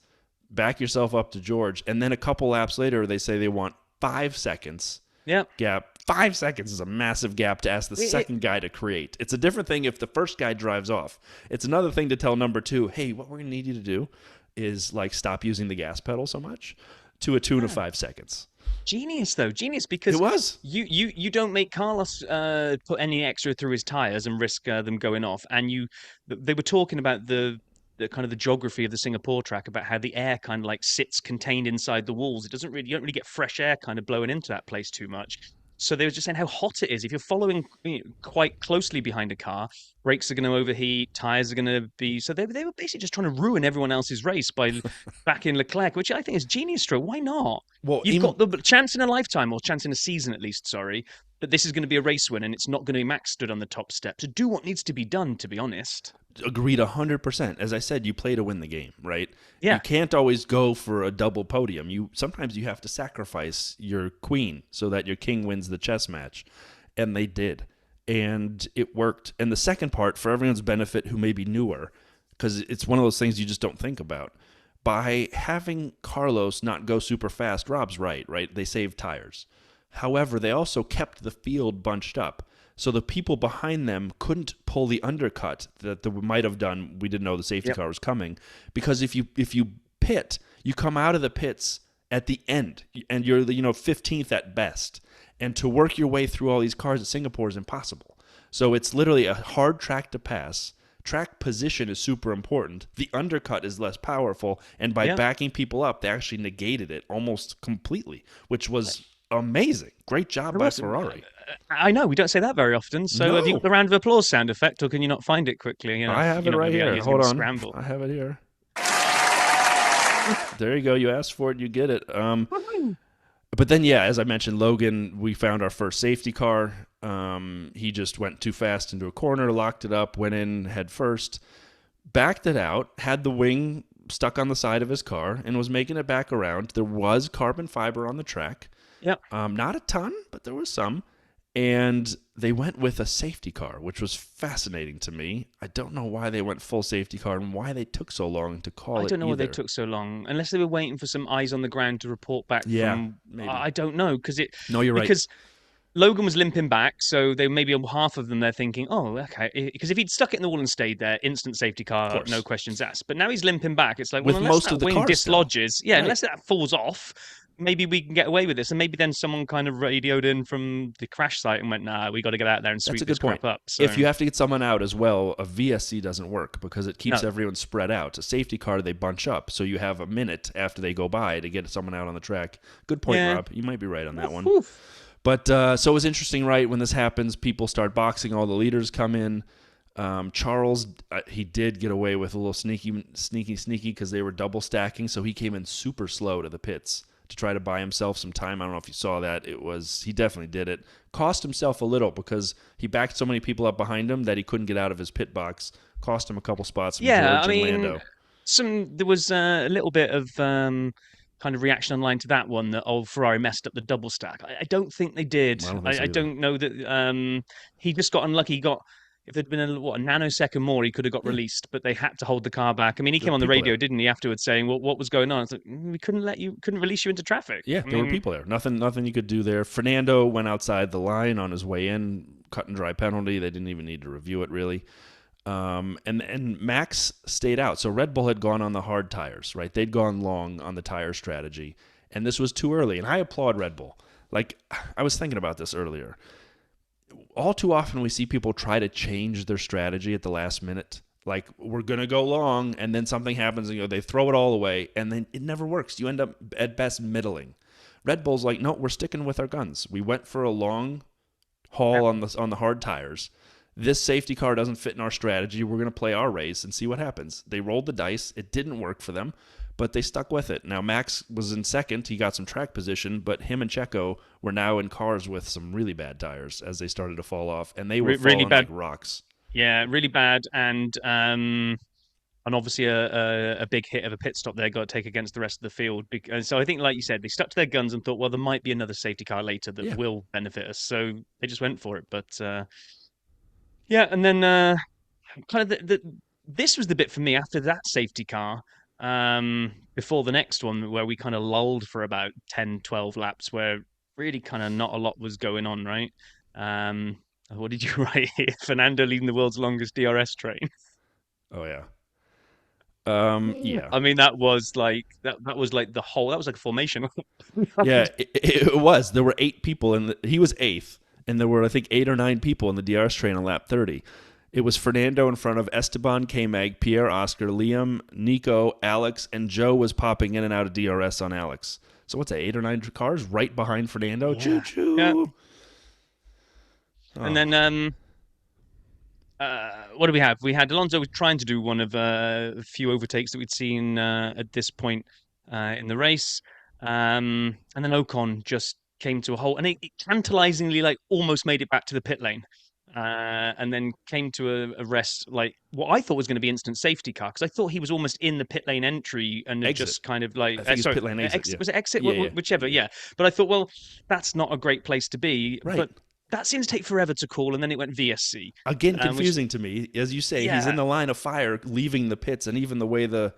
Back yourself up to George. And then a couple laps later, they say they want 5 seconds. Yep. Gap. 5 seconds is a massive gap to ask the second guy to create. It's a different thing if the first guy drives off. It's another thing to tell number 2, hey, what we're going to need you to do is like stop using the gas pedal so much to a tune of 5 seconds. Genius though, because It was. you don't make Carlos put any extra through his tires and risk them going off. And they were talking about the kind of the geography of the Singapore track, about how the air kind of like sits contained inside the walls. You don't really get fresh air kind of blowing into that place too much. So they were just saying how hot it is. If you're following quite closely behind a car, brakes are going to overheat, tires are going to be. So they were basically just trying to ruin everyone else's race by backing Leclerc, which I think is genius stroke. Why not? Well, You've got the chance in a lifetime, or chance in a season at least, sorry, that this is going to be a race win and it's not going to be Max stood on the top step. So do what needs to be done, to be honest. Agreed 100%. As I said, you play to win the game, right? Yeah. You can't always go for a double podium. Sometimes you have to sacrifice your queen so that your king wins the chess match. And they did. And it worked. And the second part, for everyone's benefit who may be newer, because it's one of those things you just don't think about, by having Carlos not go super fast, Rob's right? They saved tires. However, they also kept the field bunched up. So the people behind them couldn't pull the undercut that they might have done. We didn't know the safety car was coming. Because if you pit, you come out of the pits at the end, and you're 15th at best. And to work your way through all these cars at Singapore is impossible. So it's literally a hard track to pass. Track position is super important. The undercut is less powerful. And by backing people up, they actually negated it almost completely, which was amazing. Great job by Ferrari. I know, we don't say that very often. So have you got the round of applause sound effect, or can you not find it quickly? I have it right here. Hold on. Scramble. I have it here. There you go. You asked for it. You get it. But then, as I mentioned, Logan, we found our first safety car. He just went too fast into a corner, locked it up, went in head first, backed it out, had the wing stuck on the side of his car, and was making it back around. There was carbon fiber on the track. Yep. Not a ton, but there was some. And they went with a safety car, which was fascinating to me. I don't know why they went full safety car and why they took so long to call it. I don't know why they took so long, unless they were waiting for some eyes on the ground to report back from... maybe. I don't know, because it... No, you're right. Because Logan was limping back, so they maybe on half of them they're thinking, oh, okay. Because if he'd stuck it in the wall and stayed there, instant safety car, no questions asked. But now he's limping back. It's like, well, with unless most that of the wing car dislodges, right. Unless that falls off, maybe we can get away with this. And maybe then someone kind of radioed in from the crash site and went, nah, we got to get out there and sweep this crap up. So... If you have to get someone out as well, a VSC doesn't work because it keeps everyone spread out. A safety car, they bunch up. So you have a minute after they go by to get someone out on the track. Good point, Rob. You might be right on that one. But so it was interesting, right? When this happens, people start boxing. All the leaders come in. Charles, he did get away with a little sneaky because they were double stacking. So he came in super slow to the pits to try to buy himself some time. I don't know if you saw that. He definitely did it. Cost himself a little because he backed so many people up behind him that he couldn't get out of his pit box. Cost him a couple spots from Yeah, George I and mean, Lando. there was a little bit of kind of reaction online to that one that Ferrari messed up the double stack. I don't think they did. I don't think so I either. don't know that he just got unlucky. He got if there'd been a nanosecond more, he could have got released, but they had to hold the car back. I mean, he came on the radio, didn't he, afterwards saying, "Well, what was going on?" It's like we couldn't release you into traffic. Yeah, there were people there. Nothing you could do there. Fernando went outside the line on his way in, cut and dry penalty. They didn't even need to review it really. And Max stayed out. So Red Bull had gone on the hard tires, right? They'd gone long on the tire strategy, and this was too early. And I applaud Red Bull. Like, I was thinking about this earlier. All too often we see people try to change their strategy at the last minute. Like, we're going to go long, and then something happens, and they throw it all away, and then it never works. You end up, at best, middling. Red Bull's like, no, we're sticking with our guns. We went for a long haul on the hard tires. This safety car doesn't fit in our strategy. We're going to play our race and see what happens. They rolled the dice. It didn't work for them, but they stuck with it. Now, Max was in second. He got some track position, but him and Checo were now in cars with some really bad tires as they started to fall off, and they were falling like rocks. Yeah, really bad, and obviously a big hit of a pit stop there got to take against the rest of the field. So I think, like you said, they stuck to their guns and thought, well, there might be another safety car later that will benefit us. So they just went for it, but... Yeah, and then kind of this was the bit for me after that safety car, before the next one, where we kind of lulled for about 10, 12 laps, where really kind of not a lot was going on, right? What did you write here? Fernando leading the world's longest DRS train. Oh, yeah. Yeah. I mean, that was like that was like the whole, that was like a formation. Yeah, it was. There were 8 people, and he was 8th. And there were, I think, 8 or 9 people in the DRS train on lap 30. It was Fernando in front of Esteban, K-Mag, Pierre, Oscar, Liam, Nico, Alex, and Joe was popping in and out of DRS on Alex. So what's that, 8 or 9 cars right behind Fernando? Yeah. Choo-choo! Yeah. Oh. And then, what do we have? We had Alonso trying to do one of a few overtakes that we'd seen at this point in the race. And then Ocon just came to a halt, and it tantalizingly almost made it back to the pit lane, and then came to a rest, like what I thought was going to be instant safety car, because I thought he was almost in the pit lane entry and just kind of like pit lane exit, was it exit? Yeah. Whichever, yeah. But I thought, well, that's not a great place to be, right. But that seems to take forever to call, and then it went VSC. Again, confusing to me. As you say, he's in the line of fire leaving the pits, and even the way the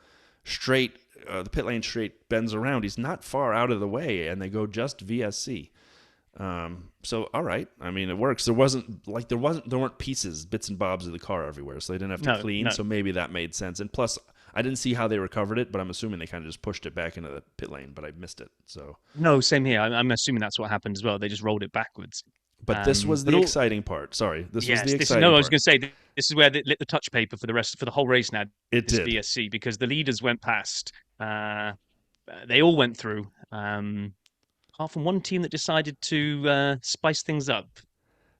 pit lane straight bends around, he's not far out of the way, and they go just VSC. So all right, I mean, it works. There weren't pieces, bits and bobs of the car everywhere, so they didn't have to clean. No. So maybe that made sense. And plus, I didn't see how they recovered it, but I'm assuming they kind of just pushed it back into the pit lane. But I missed it. So no, same here. I'm assuming that's what happened as well. They just rolled it backwards. But this was the exciting part. Sorry, this was the exciting part. I was going to say, this is where they lit the touch paper for the whole race now. It did. VSC, because the leaders went past. They all went through. Apart from one team that decided to spice things up.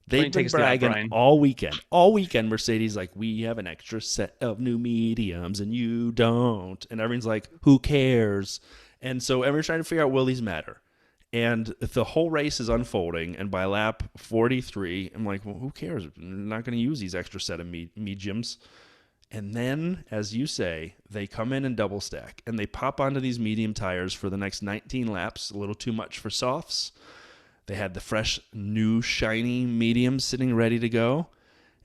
They've been bragging all weekend. All weekend, Mercedes like, we have an extra set of new mediums and you don't. And everyone's like, who cares? And so everyone's trying to figure out, will these matter? And the whole race is unfolding, and by lap 43, I'm like, well, who cares? They're not going to use these extra set of mediums. And then, as you say, they come in and double stack, and they pop onto these medium tires for the next 19 laps, a little too much for softs. They had the fresh, new, shiny mediums sitting ready to go.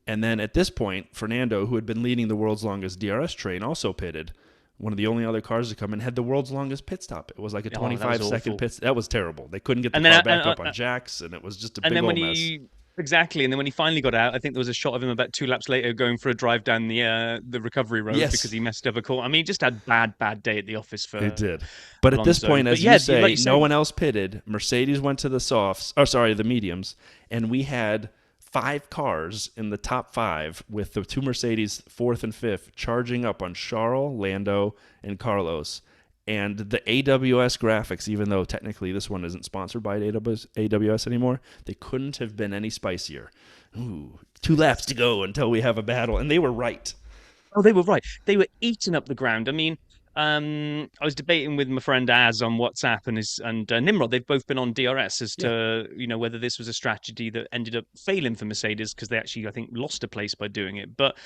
And then at this point, Fernando, who had been leading the world's longest DRS train, also pitted. One of the only other cars to come in had the world's longest pit stop. It was like a 25-second pit. That was terrible. They couldn't get the car back up on jacks, and it was just a big old mess. Exactly, and then when he finally got out, I think there was a shot of him about 2 laps later going for a drive down the recovery road because he messed up a call. I mean, he just had bad day at the office for. It did, but at this point, as you say, no one else pitted. Mercedes went to the mediums, and we had 5 cars in the top 5 with the 2 Mercedes 4th and 5th charging up on Charles, Lando, and Carlos. And the AWS graphics, even though technically this one isn't sponsored by AWS anymore, they couldn't have been any spicier. Ooh, 2 laps to go until we have a battle. And they were right. Oh, they were right. They were eating up the ground. I mean, I was debating with my friend Az on WhatsApp and Nimrod. They've both been on DRS as to whether this was a strategy that ended up failing for Mercedes because they actually, I think, lost a place by doing it. But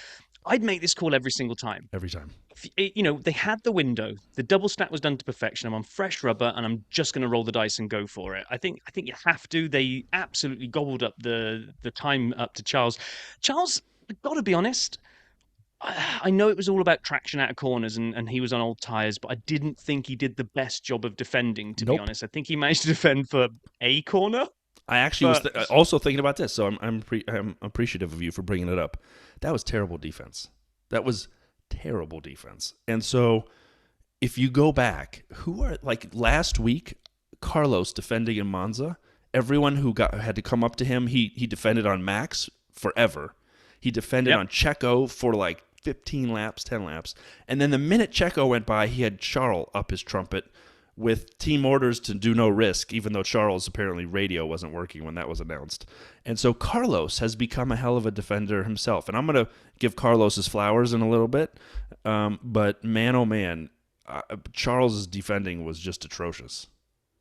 I'd make this call every single time. Every time. They had the window. The double stack was done to perfection. I'm on fresh rubber, and I'm just going to roll the dice and go for it. I think you have to. They absolutely gobbled up the time up to Charles. Charles, I've got to be honest. I know it was all about traction out of corners and he was on old tyres, but I didn't think he did the best job of defending, to be honest. I think he managed to defend for a corner. I actually was also thinking about this, so I'm appreciative of you for bringing it up. That was terrible defense. And so if you go back, last week, Carlos defending in Monza, everyone who had to come up to him, he defended on Max forever. He defended on Checo for 15 laps, 10 laps. And then the minute Checo went by, he had Charles up his trumpet with team orders to do no risk, even though Charles' apparently radio wasn't working when that was announced. And so Carlos has become a hell of a defender himself. And I'm going to give Carlos his flowers in a little bit. But man, oh man, Charles' defending was just atrocious.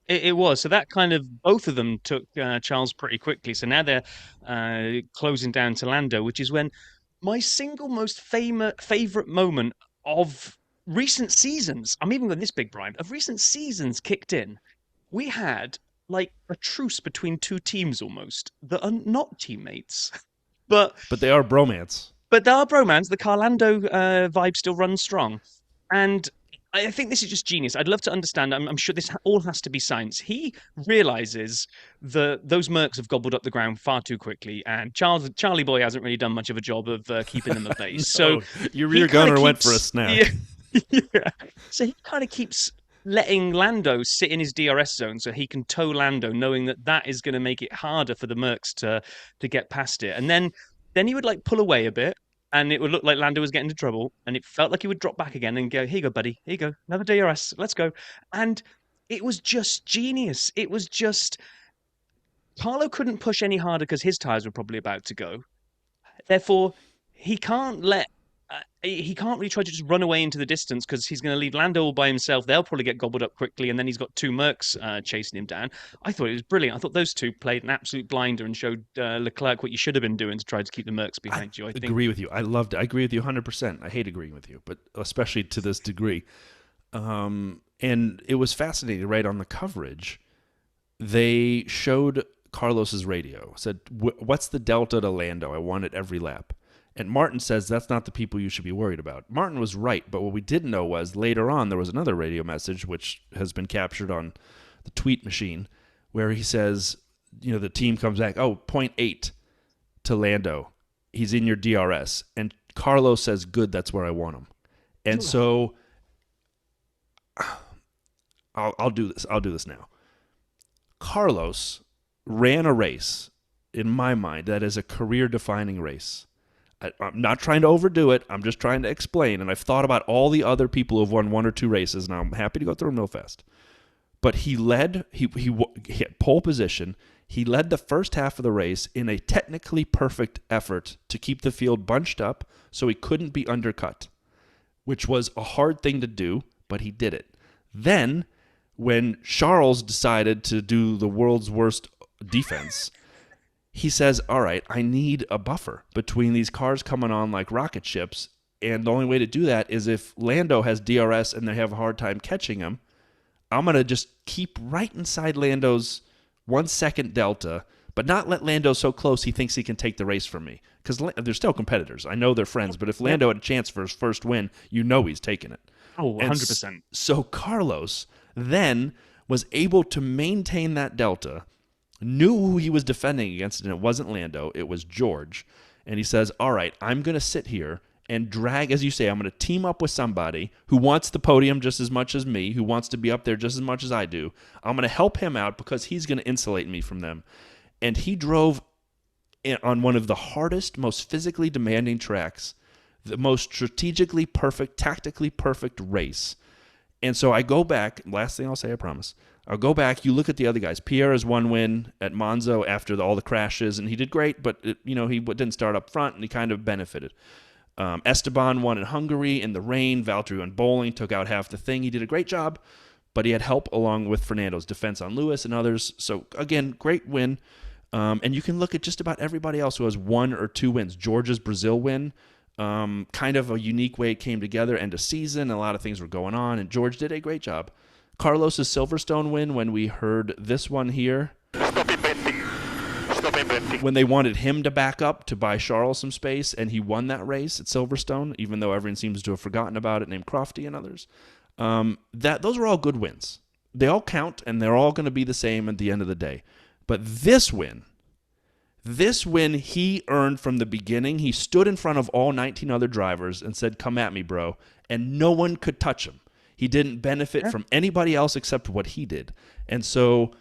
It was. So that kind of, both of them took Charles pretty quickly. So now they're closing down to Lando, which is when my single most favorite moment of recent seasons, I'm even going this big, Brian, of recent seasons kicked in. We had a truce between two teams almost that are not teammates. But they are bromance. But they are bromance. The Carlando vibe still runs strong. And I think this is just genius. I'd love to understand. I'm sure this all has to be science. He realizes that those Mercs have gobbled up the ground far too quickly, and Charlie Boy hasn't really done much of a job of keeping them at base. No, so your rear gunner went for a snack. Yeah. So he kind of keeps letting Lando sit in his DRS zone so he can tow Lando, knowing that is going to make it harder for the Mercs to get past it. And then he would pull away a bit. And it would look like Lando was getting into trouble, and it felt like he would drop back again and go, "Here you go, buddy. Here you go. Another DRS. Let's go." And it was just genius. It was just Carlo couldn't push any harder because his tires were probably about to go. Therefore, he can't really try to just run away into the distance because he's going to leave Lando all by himself. They'll probably get gobbled up quickly, and then he's got two Mercs chasing him down. I thought it was brilliant. I thought those two played an absolute blinder and showed Leclerc what you should have been doing to try to keep the Mercs behind you. I agree with you. I loved it. I agree with you 100%. I hate agreeing with you, but especially to this degree. And it was fascinating, right? On the coverage, they showed Carlos's radio, said, "What's the delta to Lando? I want it every lap." And Martin says that's not the people you should be worried about. Martin was right, but what we didn't know was later on there was another radio message which has been captured on the tweet machine where he says, the team comes back, 0.8 to Lando. He's in your DRS. And Carlos says, good, that's where I want him. And so I'll do this. I'll do this now. Carlos ran a race, in my mind, that is a career-defining race. I'm not trying to overdo it. I'm just trying to explain. And I've thought about all the other people who've won one or two races, and I'm happy to go through them real fast. But he had pole position. He led the first half of the race in a technically perfect effort to keep the field bunched up so he couldn't be undercut, which was a hard thing to do, but he did it. Then, when Charles decided to do the world's worst defense, he says, all right, I need a buffer between these cars coming on like rocket ships, and the only way to do that is if Lando has DRS and they have a hard time catching him, I'm going to just keep right inside Lando's 1 second delta, but not let Lando so close he thinks he can take the race from me. Because they're still competitors. I know they're friends, but if Lando had a chance for his first win, he's taking it. Oh, 100%. So Carlos then was able to maintain that delta, knew who he was defending against, and it wasn't Lando, it was George. And he says, all right, I'm going to sit here and drag, as you say, I'm going to team up with somebody who wants the podium just as much as me, who wants to be up there just as much as I do. I'm going to help him out because he's going to insulate me from them. And he drove on one of the hardest, most physically demanding tracks, the most strategically perfect, tactically perfect race. And so I go back, last thing I'll say, I promise. I'll go back, you look at the other guys. Pierre has one win at Monza after all the crashes, and he did great, but he didn't start up front, and he kind of benefited. Esteban won in Hungary in the rain. Valtteri went bowling, took out half the thing. He did a great job, but he had help along with Fernando's defense on Lewis and others. So, again, great win. And you can look at just about everybody else who has 1 or 2 wins. Georgia's Brazil win, kind of a unique way it came together, end of season. A lot of things were going on, and George did a great job. Carlos's Silverstone win, when we heard this one here, when they wanted him to back up to buy Charles some space, and he won that race at Silverstone, even though everyone seems to have forgotten about it, named Crofty and others. Those are all good wins. They all count, and they're all going to be the same at the end of the day. But this win he earned from the beginning. He stood in front of all 19 other drivers and said, "Come at me, bro," and no one could touch him. He didn't benefit from anybody else except what he did. And so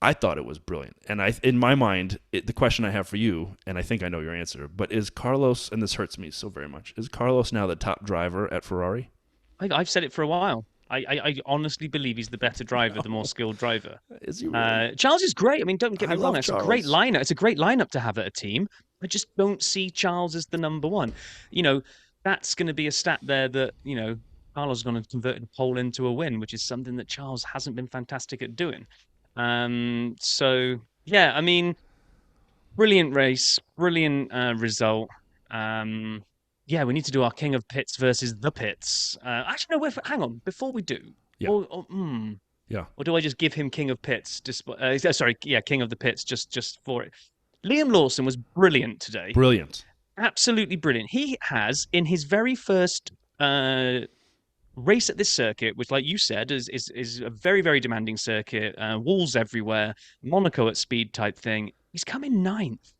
I thought it was brilliant. And in my mind, the question I have for you, and I think I know your answer, but is Carlos, and this hurts me so very much, is Carlos now the top driver at Ferrari? I've said it for a while. I honestly believe he's the better driver, the more skilled driver. Is he really? Charles is great. I mean, don't get me wrong. It's Charles. a great lineup. It's a great lineup to have at a team. I just don't see Charles as the number one. That's going to be a stat there that, Carlos is going to convert a pole into a win, which is something that Charles hasn't been fantastic at doing. So, yeah, I mean, brilliant race, brilliant result. Yeah, we need to do our King of Pits versus the Pits. Actually, no, hang on. Before we do, Yeah. Yeah. Or do I just give him King of Pits? King of the Pits, just for it. Liam Lawson was brilliant today. Brilliant. Absolutely brilliant. He has, in his very first race at this circuit, which, like you said, is a very, very demanding circuit, walls everywhere, Monaco at speed type thing. He's come in ninth,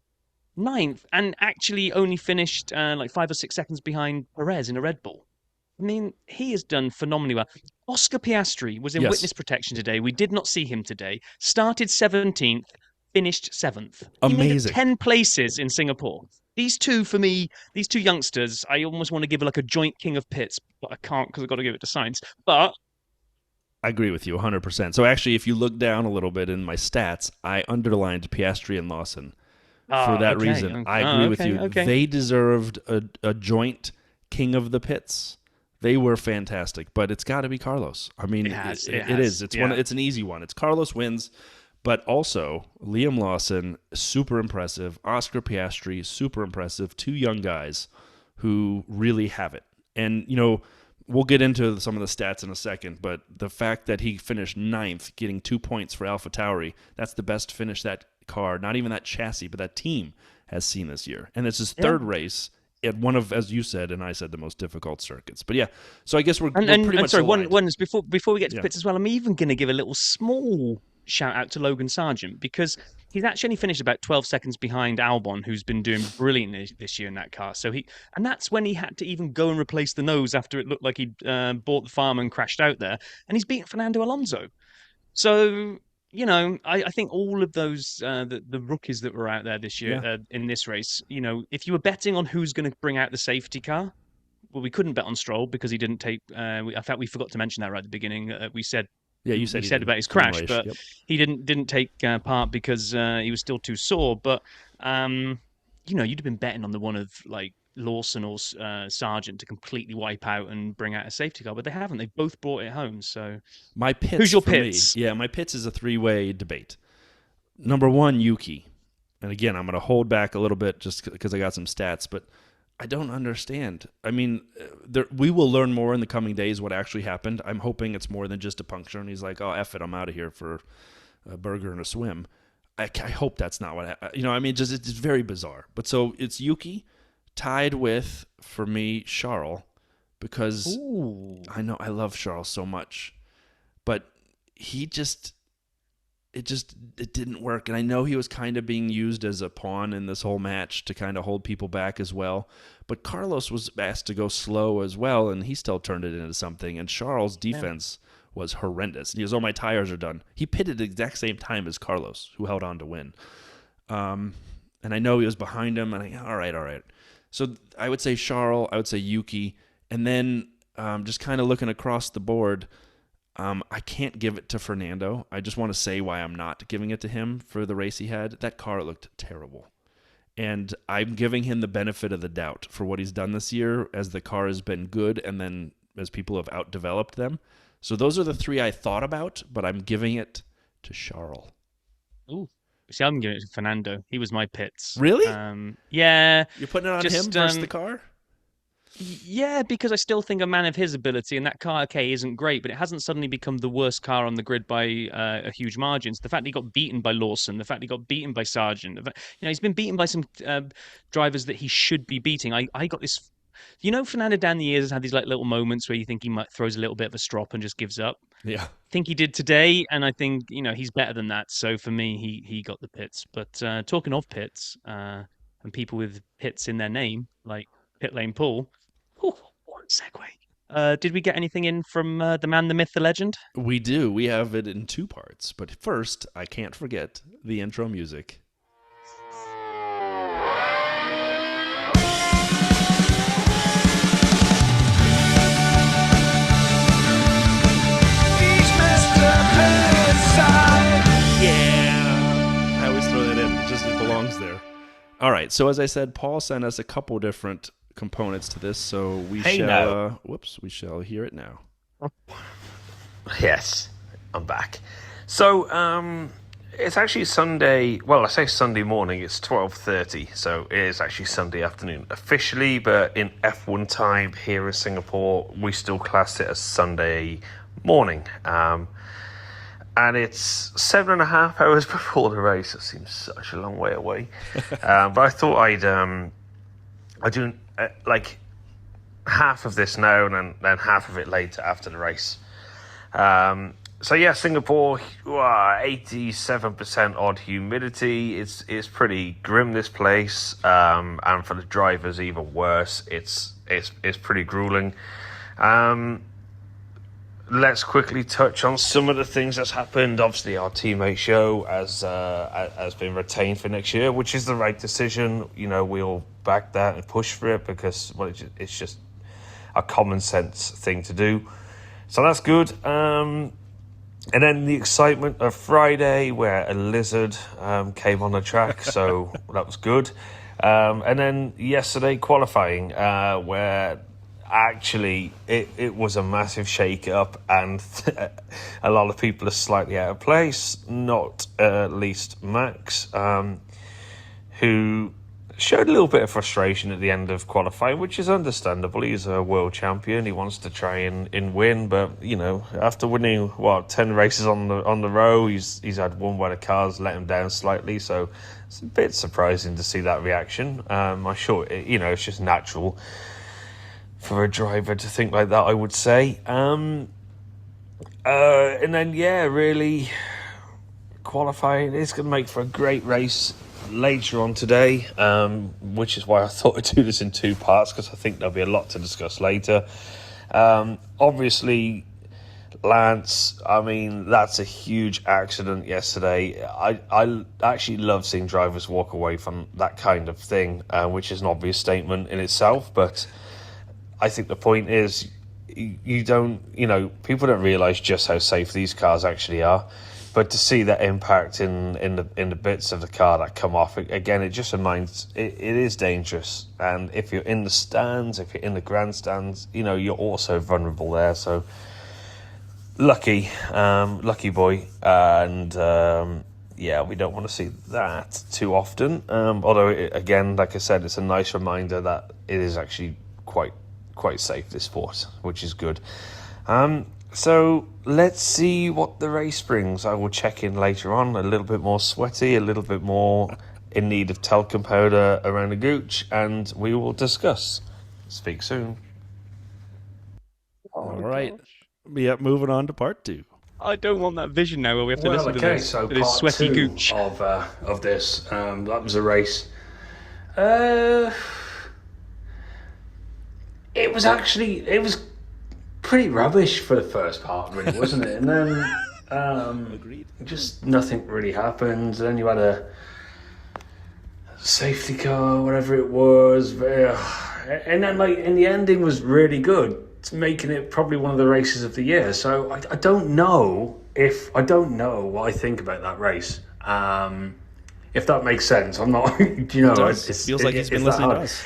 and actually only finished like 5 or 6 seconds behind Perez in a Red Bull. I mean, he has done phenomenally well. Oscar Piastri was in witness protection today. We did not see him today. Started 17th, finished 7th. Amazing. He made it 10 places in Singapore. These two, for me, these two youngsters, I almost want to give like a joint King of Pits, but I can't because I've got to give it to Sainz. But I agree with you 100%. So actually, if you look down a little bit in my stats, I underlined Piastri and Lawson for that reason. I agree with you. Okay. They deserved a joint King of the Pits. They were fantastic, but it's got to be Carlos. I mean, it is. It's It's an easy one. It's Carlos wins, but also Liam Lawson, super impressive. Oscar Piastri, super impressive. 2 young guys who really have it. And we'll get into some of the stats in a second, but the fact that he finished 9th, getting 2 points for AlphaTauri, that's the best finish that car, not even that chassis, but that team has seen this year. And it's his third race at one of, as you said and I said, the most difficult circuits. But yeah, so I guess we're pretty much sorry, aligned. one is before we get to pits as well, I'm even going to give a little small shout out to Logan Sargent, because he's actually finished about 12 seconds behind Albon, who's been doing brilliant this year in that car. So that's when he had to even go and replace the nose after it looked like he'd bought the farm and crashed out there. And he's beaten Fernando Alonso. So, I think all of those, the rookies that were out there this year in this race, if you were betting on who's going to bring out the safety car, well, we couldn't bet on Stroll because he didn't take, in fact, we forgot to mention that right at the begining. We said, yeah, you said about his crash, but he didn't take part because he was still too sore. But you'd have been betting on the one of like Lawson or Sargent to completely wipe out and bring out a safety car, but they haven't. They've both brought it home. So my pits. Who's your pits? Yeah, my pits is a 3-way debate. Number 1, Yuki, and again, I'm going to hold back a little bit just because I got some stats, but I don't understand. I mean, we will learn more in the coming days what actually happened. I'm hoping it's more than just a puncture, and he's like, "Oh, F it, I'm out of here for a burger and a swim." I hope that's not what happened. I mean, just it's very bizarre. But so it's Yuki tied with, for me, Charles, because I know I love Charles so much, but it didn't work. And I know he was kind of being used as a pawn in this whole match to kind of hold people back as well. But Carlos was asked to go slow as well, and he still turned it into something. And Charles' defense was horrendous. And he goes, "Oh, my tires are done." He pitted at the exact same time as Carlos, who held on to win. And I know he was behind him, and all right. So I would say Charles, I would say Yuki, and then just kind of looking across the board, I can't give it to Fernando. I just want to say why I'm not giving it to him for the race he had. That car looked terrible. And I'm giving him the benefit of the doubt for what he's done this year as the car has been good and then as people have outdeveloped them. So those are the three I thought about, but I'm giving it to Charles. Ooh. See, I'm giving it to Fernando. He was my pits. Really? Yeah. You're putting it on him versus the car? Yeah, because I still think a man of his ability, and that car, okay, isn't great, but it hasn't suddenly become the worst car on the grid by a huge margin. So the fact he got beaten by Lawson, the fact he got beaten by Sargent, he's been beaten by some drivers that he should be beating. I got this, Fernando down the years has had these like little moments where you think he might throws a little bit of a strop and just gives up. Yeah. I think he did today, and I think he's better than that. So for me, he got the pits. But talking of pits and people with pits in their name, like Pitlane Paul. Oh, what a segue. Did we get anything in from the man, the myth, the legend? We do. We have it in two parts. But first, I can't forget the intro music. Yeah. I always throw that in. It belongs there. All right. So as I said, Paul sent us a couple different components to this, so we we shall hear it now. Yes, I'm back. So it's actually Sunday. Well, I say Sunday morning. It's 12:30, so it is actually Sunday afternoon officially. But in F1 time here in Singapore, we still class it as Sunday morning. And it's 7.5 hours before the race. It seems such a long way away. But I thought I'd do like half of this now and then half of it later after the race. So yeah, Singapore, 87% odd humidity. It's pretty grim, this place, and for the drivers even worse. It's pretty grueling. Let's quickly touch on some of the things that's happened. Obviously, our teammate show has been retained for next year, which is the right decision. We'll back that and push for it because it's just a common sense thing to do. So that's good. And then the excitement of Friday, where a lizard came on the track, so that was good. And then yesterday qualifying, where actually it was a massive shake-up and a lot of people are slightly out of place, not least Max, who showed a little bit of frustration at the end of qualifying, which is understandable. He's a world champion. He wants to try and win, but after winning 10 races on the row, he's had one where the cars let him down slightly, so it's a bit surprising to see that reaction. I'm sure it's just natural for a driver to think like that, I would say. And then, really, qualifying is going to make for a great race later on today, which is why I thought I'd do this in two parts, because I think there'll be a lot to discuss later. Obviously, Lance, that's a huge accident yesterday. I actually love seeing drivers walk away from that kind of thing, which is an obvious statement in itself, but I think the point is people don't realise just how safe these cars actually are. But to see that impact in the bits of the car that come off, again, it just reminds it is dangerous. And if you're in the stands, if you're in the grandstands, you're also vulnerable there. So lucky boy. And we don't want to see that too often. Although, again, like I said, it's a nice reminder that it is actually quite safe, this sport, which is good. So let's see what the race brings. I will check in later on, a little bit more sweaty, a little bit more in need of talcum powder around the gooch, and we will discuss. Speak soon. All right. Yeah, moving on to part two. I don't want that vision now where we have to listen to this. So this part sweaty two gooch. of this, that was a race. It was pretty rubbish for the first part, really, wasn't it? And then Agreed. Just nothing really happened. Then you had a safety car, whatever it was, and then in the ending was really good. It's making it probably one of the races of the year. So I don't know what I think about that race. if that makes sense. I'm not, you know, It feels like he's been listening to us.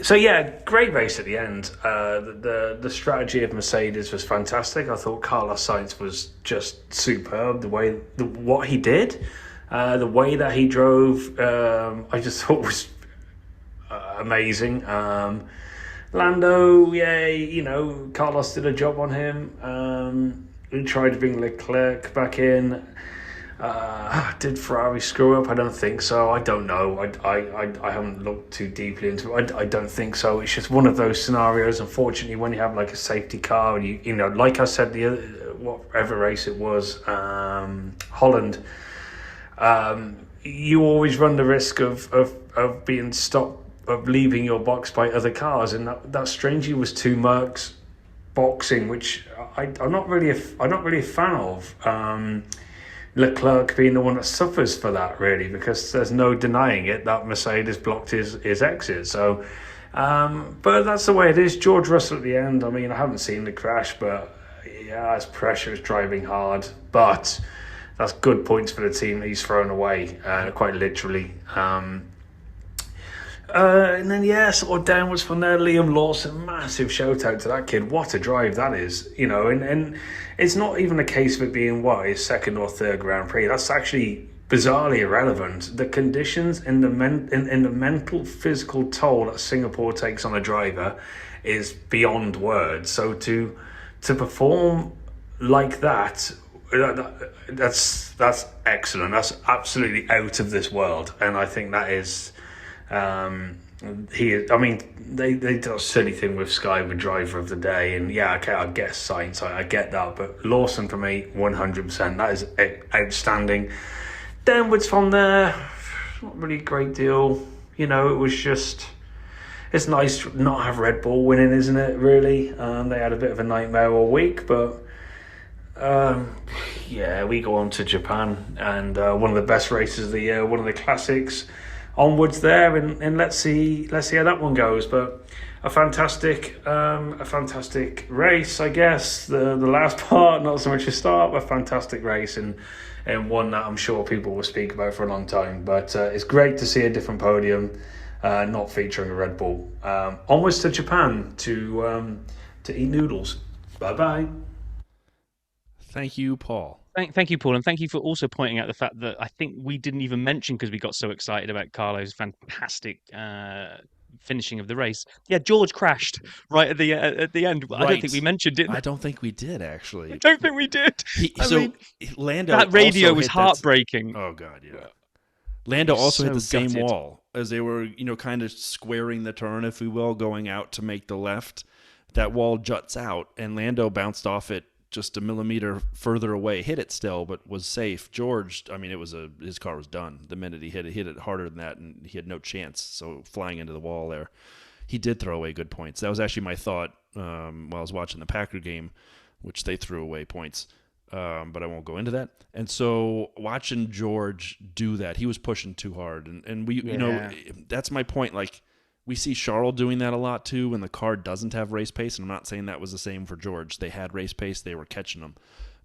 So yeah, great race at the end. The strategy of Mercedes was fantastic. I thought Carlos Sainz was just superb. What he did, the way that he drove, I just thought was amazing. Lando, yeah, you know, Carlos did a job on him. He tried to bring Leclerc back in. Did Ferrari screw up? I don't think so. I don't know. I haven't looked too deeply into it. I don't think so. It's just one of those scenarios. Unfortunately, when you have like a safety car, and you know, like I said, whatever race it was, Holland, you always run the risk of being stopped, of leaving your box by other cars, and that strangely was two Mercs boxing, which I'm not really a fan of. Leclerc being the one that suffers for that, really, because there's no denying it that Mercedes blocked his exit. So, but that's the way it is. George Russell at the end, I mean, I haven't seen the crash, but yeah, it's pressure, it's driving hard, but that's good points for the team that he's thrown away, quite literally. And then, yeah, sort of downwards from there, Liam Lawson, massive shout out to that kid. What a drive that is, you know, and it's not even a case of it being, his second or third Grand Prix. That's actually bizarrely irrelevant. The conditions and the mental, physical toll that Singapore takes on a driver is beyond words. So to perform like that, that's excellent. That's absolutely out of this world, and I think that is. They did a silly thing with Sky with driver of the day, and yeah, okay, I guess Sainz, I get that, but Lawson for me, 100%. That is outstanding. Downwards from there, not really a great deal. You know, it was just, it's nice to not have Red Bull winning, isn't it? Really, they had a bit of a nightmare all week, but. Yeah, we go on to Japan, and one of the best races of the year, one of the classics. Onwards there, and let's see how that one goes. But a fantastic race, I guess. The last part, not so much a start, but a fantastic race, and one that I'm sure people will speak about for a long time. But it's great to see a different podium, not featuring a Red Bull. Onwards to Japan to eat noodles. Bye bye. Thank you, Paul. Thank you, Paul, and thank you for also pointing out the fact that I think we didn't even mention, because we got so excited about Carlo's fantastic finishing of the race. Yeah, George crashed right at the end. Right. I don't think we mentioned it. I don't think we did, actually. I don't think we did. Lando, that radio was heartbreaking. Oh God, yeah. Lando also hit the same gutted. wall as they were, kind of squaring the turn, if we will, going out to make the left. That wall juts out, and Lando bounced off it just a millimeter further away, hit it still, but was safe. George, I mean, his car was done the minute he hit it harder than that, and he had no chance. So flying into the wall there, he did throw away good points. That was actually my thought while I was watching the Packer game, which they threw away points, but I won't go into that. And so watching George do that, he was pushing too hard, and we, that's my point. Like, we see Charles doing that a lot too when the car doesn't have race pace, and I'm not saying that was the same for George. They had race pace, they were catching them.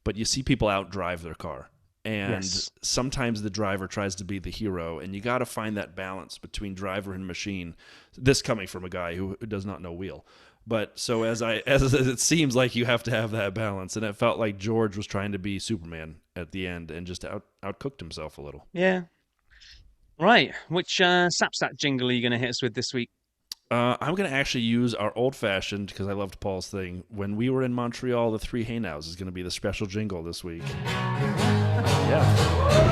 But you see people outdrive their car, and sometimes the driver tries to be the hero, and you got to find that balance between driver and machine. This coming from a guy who does not know wheel. But so as it seems like you have to have that balance, and it felt like George was trying to be Superman at the end and just outcooked himself a little. Yeah. Right, which Sapstat jingle are you going to hit us with this week? I'm going to actually use our old-fashioned, because I loved Paul's thing. When we were in Montreal, the Three Hey Nows is going to be the special jingle this week. Yeah.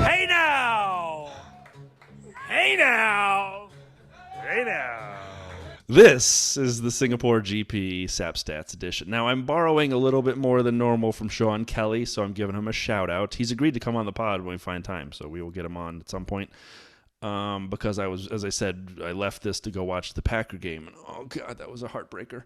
Hey now! Hey now! Hey now! This is the Singapore GP Sapstats edition. Now, I'm borrowing a little bit more than normal from Sean Kelly, so I'm giving him a shout-out. He's agreed to come on the pod when we find time, so we will get him on at some point. Because as I said, I left this to go watch the Packer game. And oh, God, that was a heartbreaker.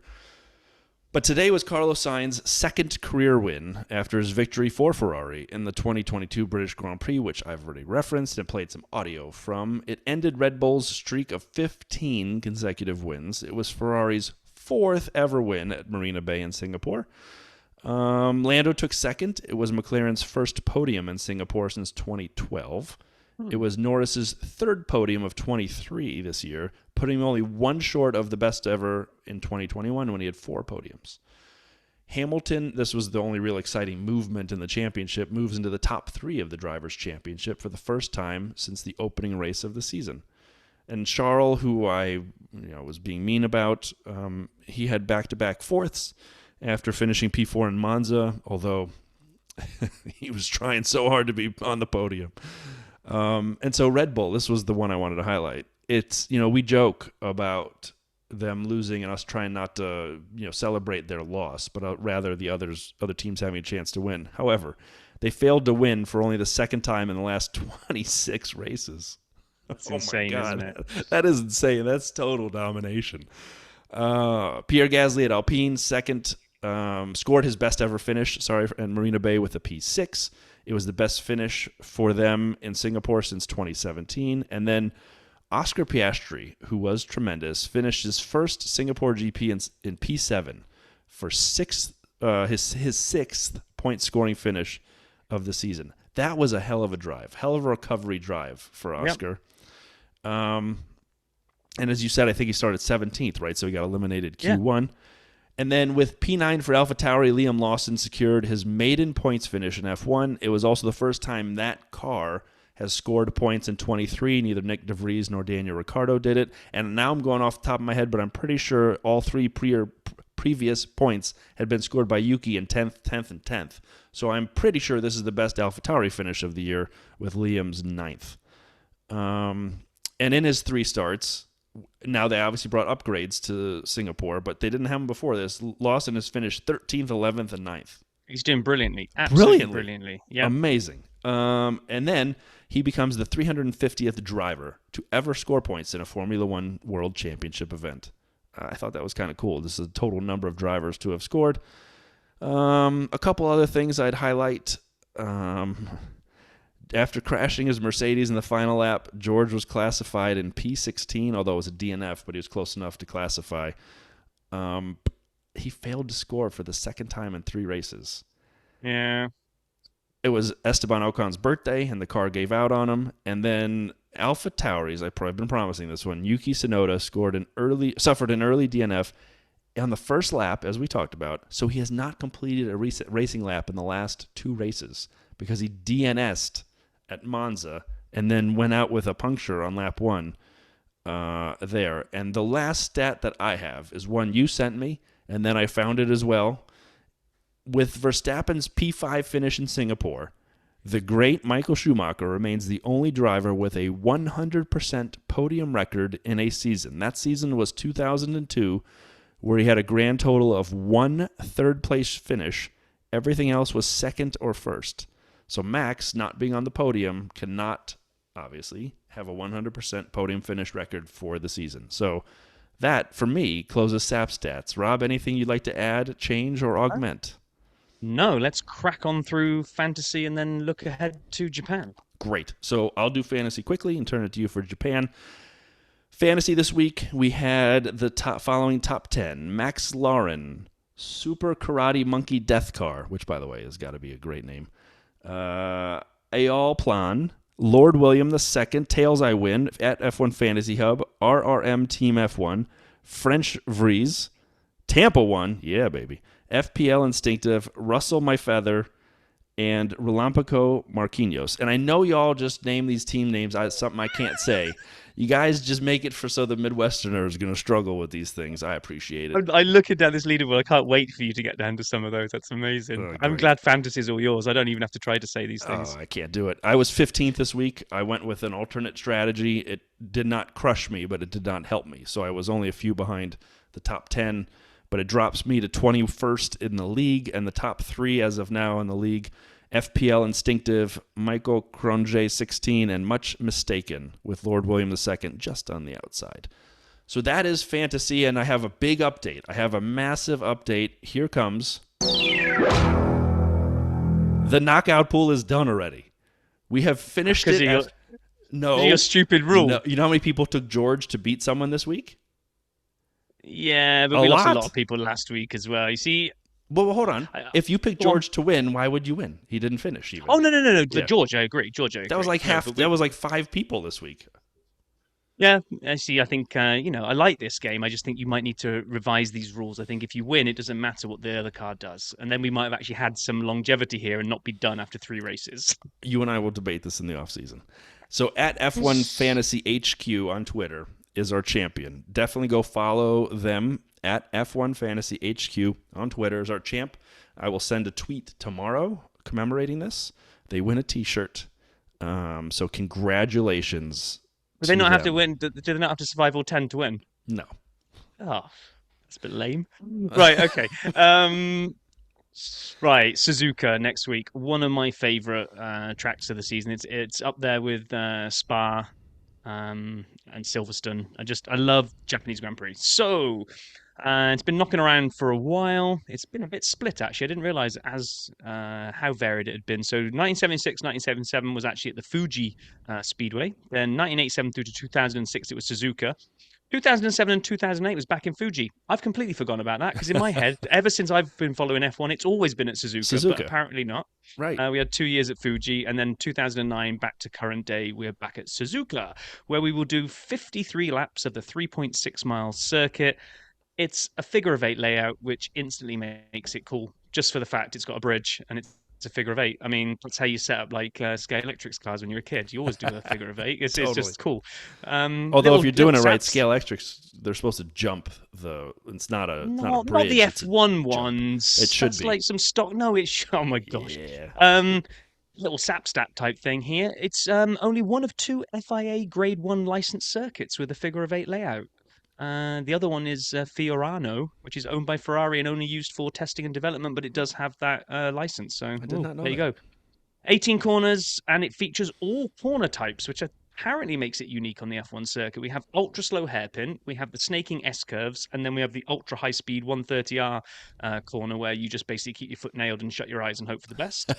But today was Carlos Sainz's second career win after his victory for Ferrari in the 2022 British Grand Prix, which I've already referenced and played some audio from. It ended Red Bull's streak of 15 consecutive wins. It was Ferrari's fourth ever win at Marina Bay in Singapore. Lando took second. It was McLaren's first podium in Singapore since 2012. It was Norris's third podium of 23 this year, putting him only one short of the best ever in 2021 when he had 4 podiums. Hamilton, this was the only real exciting movement in the championship, moves into the top 3 of the Drivers' Championship for the first time since the opening race of the season. And Charles, who I was being mean about, he had back-to-back fourths after finishing P4 in Monza, although he was trying so hard to be on the podium. And so Red Bull, this was the one I wanted to highlight. It's, we joke about them losing and us trying not to, celebrate their loss, but rather the other teams having a chance to win. However, they failed to win for only the second time in the last 26 races. That's insane, isn't it? That is insane. That's total domination. Pierre Gasly at Alpine, second, scored his best ever finish, and Marina Bay with a P6. It was the best finish for them in Singapore since 2017. And then Oscar Piastri, who was tremendous, finished his first Singapore GP in P7 for his sixth point scoring finish of the season. That was a hell of a drive, hell of a recovery drive for Oscar. Yep. And as you said, I think he started 17th, right? So he got eliminated Q1. Yeah. And then with P9 for AlphaTauri, Liam Lawson secured his maiden points finish in F1. It was also the first time that car has scored points in 23. Neither Nick De Vries nor Daniel Ricciardo did it. And now I'm going off the top of my head, but I'm pretty sure all 3 previous points had been scored by Yuki in 10th, 10th, and 10th. So I'm pretty sure this is the best AlphaTauri finish of the year with Liam's 9th. And in his 3 starts, now they obviously brought upgrades to Singapore, but they didn't have them before this. Lawson has finished 13th, 11th, and 9th. He's doing brilliantly. Absolutely brilliantly. Yeah. Amazing. And then he becomes the 350th driver to ever score points in a Formula One World Championship event. I thought that was kind of cool. This is the total number of drivers to have scored. A couple other things I'd highlight. After crashing his Mercedes in the final lap, George was classified in P16, although it was a DNF, but he was close enough to classify. He failed to score for the second time in 3 races. Yeah. It was Esteban Ocon's birthday, and the car gave out on him. And then AlphaTauri's, I've been promising this one, Yuki Tsunoda suffered an early DNF on the first lap, as we talked about. So he has not completed a racing lap in the last 2 races because he DNS'd at Monza and then went out with a puncture on lap 1 there. And the last stat that I have is one you sent me, and then I found it as well. With Verstappen's P5 finish in Singapore, the great Michael Schumacher remains the only driver with a 100% podium record in a season. That season was 2002, where he had a grand total of 1 third-place finish. Everything else was second or first. So Max, not being on the podium, cannot, obviously, have a 100% podium finish record for the season. So that, for me, closes SAP stats. Rob, anything you'd like to add, change, or augment? No, let's crack on through fantasy and then look ahead to Japan. Great. So I'll do fantasy quickly and turn it to you for Japan. Fantasy this week, we had the following top 10. Max Lauren, Super Karate Monkey Death Car, which, by the way, has got to be a great name. Ayal Plan, Lord William II, Tails I Win at F1 Fantasy Hub, RRM Team F1, French Vries, Tampa 1, yeah, baby, FPL Instinctive, Russell My Feather, and Relampico Marquinhos. And I know y'all just name these team names. Something I can't say. You guys just make it so the Midwesterner is going to struggle with these things. I appreciate it. I'm looking down this leaderboard. I can't wait for you to get down to some of those. That's amazing. I'm glad fantasy's all yours. I don't even have to try to say these things. Oh, I can't do it. I was 15th this week. I went with an alternate strategy. It did not crush me, but it did not help me. So I was only a few behind the top 10, but it drops me to 21st in the league, and the top 3 as of now in the league: FPL Instinctive, Michael Cronje 16, and Much Mistaken with Lord William II just on the outside. So that is fantasy, and I have a big update. I have a massive update. Here comes. The knockout pool is done already. We have finished it. No. Your stupid rule. No, you know how many people took George to beat someone this week? Yeah, but we lost a lot of people last week as well. You see, Well, hold on. If you picked Go on. George to win, why would you win? He didn't finish even. Oh no. Yeah. George, I agree. George, I agree. That was like half. No, That was like 5 people this week. Yeah, I see. I think I like this game. I just think you might need to revise these rules. I think if you win, it doesn't matter what the other car does, and then we might have actually had some longevity here and not be done after 3 races. You and I will debate this in the off season. So at F1 Fantasy HQ on Twitter is our champion. Definitely go follow them at F1 Fantasy HQ on Twitter is our champ. I will send a tweet tomorrow commemorating this. They win a T-shirt. So congratulations. Do they not have to win? Do they not have to survive all 10 to win? No. Oh, that's a bit lame. Right, okay. Right, Suzuka next week. One of my favourite tracks of the season. It's up there with Spa and Silverstone. I love Japanese Grand Prix. So it's been knocking around for a while. It's been a bit split, actually. I didn't realise how varied it had been. So 1976, 1977 was actually at the Fuji Speedway. Then 1987 through to 2006, it was Suzuka. 2007 and 2008 was back in Fuji. I've completely forgotten about that because in my head, ever since I've been following F1, it's always been at Suzuka. But apparently not. Right. We had 2 years at Fuji, and then 2009 back to current day, we're back at Suzuka, where we will do 53 laps of the 3.6 mile circuit. It's a figure of 8 layout, which instantly makes it cool, just for the fact it's got a bridge and it's a figure of 8. I mean, that's how you set up like Scale Electric's cars when you're a kid. You always do a figure of 8. It's just cool. Although if you're doing it right, Scale Electrics, they're supposed to jump the. It's not a not a bridge. Not the F1 ones. It should be like some stock. No, it's oh my gosh. Yeah. Little SAP-STAT type thing here. It's only one of 2 FIA Grade 1 licensed circuits with a figure of 8 layout. The other one is Fiorano, which is owned by Ferrari and only used for testing and development, but it does have that license. So I did not know there you go. 18 corners, and it features all corner types, which apparently makes it unique on the F1 circuit. We have ultra slow hairpin, we have the snaking S curves, and then we have the ultra high speed 130R corner where you just basically keep your foot nailed and shut your eyes and hope for the best.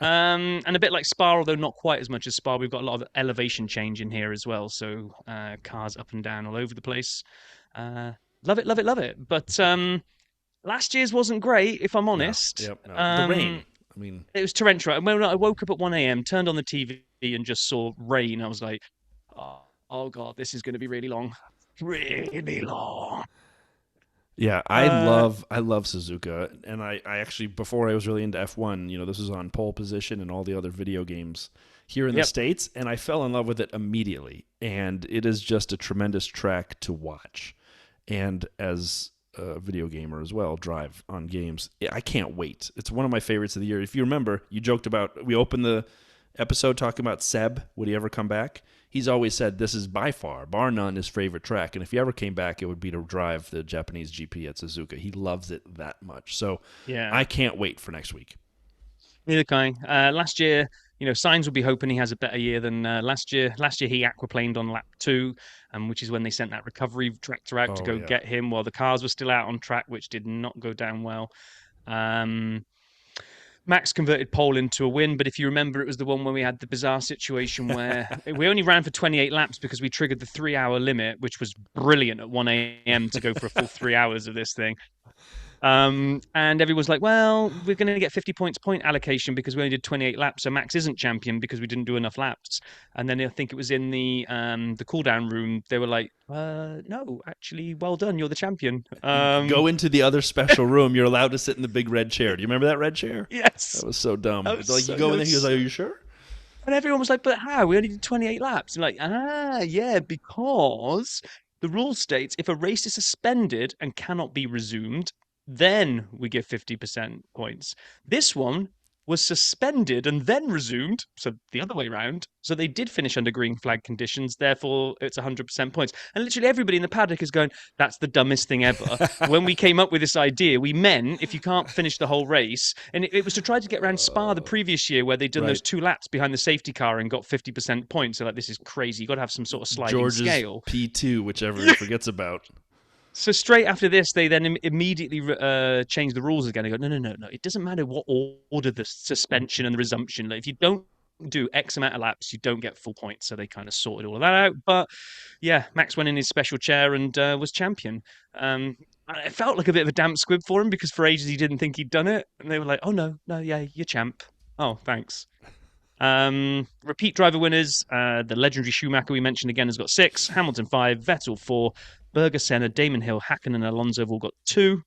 And a bit like Spa, although not quite as much as Spa, we've got a lot of elevation change in here as well. So cars up and down all over the place. Love it, love it, love it. But last year's wasn't great, if I'm honest. No. The rain. I mean, it was torrential. And when I woke up at 1 a.m., turned on the TV and just saw rain, I was like, oh God, this is going to be really long. Really long. Yeah, I love Suzuka, and I actually, before I was really into F1, this was on pole position and all the other video games here in the States, and I fell in love with it immediately. And it is just a tremendous track to watch. And as a video gamer as well, drive on games, I can't wait. It's one of my favorites of the year. If you remember, you joked about, we opened the episode talking about Seb, would he ever come back? He's always said this is by far, bar none, his favorite track. And if he ever came back, it would be to drive the Japanese GP at Suzuka. He loves it that much. So yeah, I can't wait for next week. Neither can I. Last year, Sainz will be hoping he has a better year than last year. Last year, he aquaplaned on lap 2, which is when they sent that recovery tractor out to go get him while the cars were still out on track, which did not go down well. Max converted pole into a win, but if you remember, it was the one where we had the bizarre situation where we only ran for 28 laps because we triggered the 3-hour limit, which was brilliant at 1 a.m. to go for a full 3 hours of this thing. And everyone's like, well, we're going to get 50 points point allocation because we only did 28 laps, so Max isn't champion because we didn't do enough laps. And then I think it was in the cool-down room, they were like, no, actually, well done, you're the champion. Go into the other special room, you're allowed to sit in the big red chair. Do you remember that red chair? Yes. That was so dumb. It's like, you go in there, he goes, are you sure? And everyone was like, but how? We only did 28 laps. And like, yeah, because the rule states if a race is suspended and cannot be resumed, then we give 50% points. This one was suspended and then resumed, so the other way around. So they did finish under green flag conditions, therefore it's 100% points. And literally everybody in the paddock is going, that's the dumbest thing ever. When we came up with this idea, we meant if you can't finish the whole race, and it was to try to get around Spa the previous year where they'd done those 2 laps behind the safety car and got 50% points. So like, this is crazy. You've got to have some sort of sliding scale. P2, whichever he forgets about. So straight after this, they then immediately change the rules again. They go, no. It doesn't matter what order the suspension and the resumption. Like, if you don't do X amount of laps, you don't get full points. So they kind of sorted all of that out. But yeah, Max went in his special chair and was champion. it felt like a bit of a damp squib for him because for ages he didn't think he'd done it, and they were like, "Oh no, yeah, you're champ." Oh, thanks. Repeat driver winners. The legendary Schumacher we mentioned again has got 6, Hamilton 5, Vettel 4, Berger, Senna, Damon Hill, Hakkinen, and Alonso have all got 2.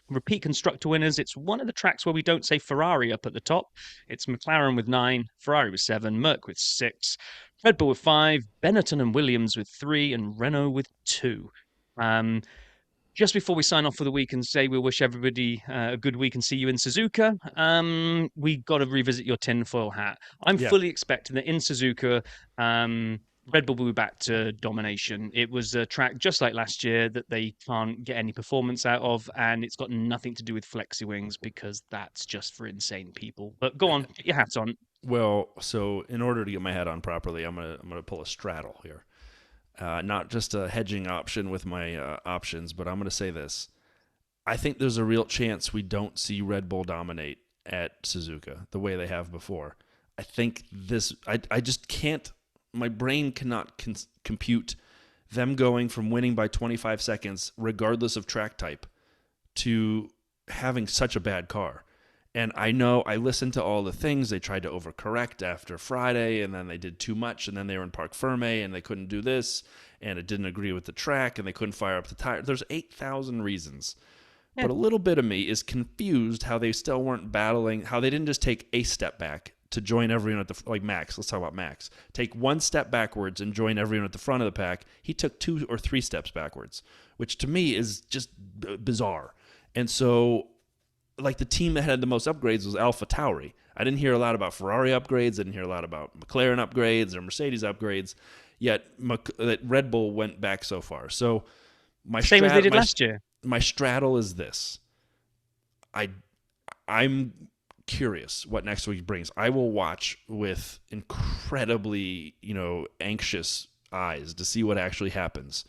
Repeat constructor winners. It's one of the tracks where we don't say Ferrari up at the top. It's McLaren with 9, Ferrari with 7, Merc with 6, Red Bull with 5, Benetton and Williams with 3, and Renault with 2. Just before we sign off for the week and say we'll wish everybody a good week and see you in Suzuka, we got to revisit your tinfoil hat. I'm fully expecting that in Suzuka, Red Bull will be back to domination. It was a track just like last year that they can't get any performance out of, and it's got nothing to do with flexi wings because that's just for insane people. But go on, get your hats on. Well, so in order to get my hat on properly, I'm gonna pull a straddle here. Not just a hedging option with my options, but I'm going to say this. I think there's a real chance we don't see Red Bull dominate at Suzuka the way they have before. I think I just can't, my brain cannot compute them going from winning by 25 seconds, regardless of track type, to having such a bad car. And I know I listened to all the things. They tried to overcorrect after Friday, and then they did too much, and then they were in Parc Ferme, and they couldn't do this, and it didn't agree with the track, and they couldn't fire up the tire. There's 8,000 reasons. Yeah. But a little bit of me is confused how they still weren't battling, how they didn't just take a step back to join everyone at the, like Max. Let's talk about Max. Take one step backwards and join everyone at the front of the pack. He took 2 or 3 steps backwards, which to me is just bizarre. And so, like, the team that had the most upgrades was AlphaTauri. I didn't hear a lot about Ferrari upgrades. I didn't hear a lot about McLaren upgrades or Mercedes upgrades. Yet that Red Bull went back so far. So same as they did last year. My straddle is this. I'm curious what next week brings. I will watch with incredibly, anxious eyes to see what actually happens.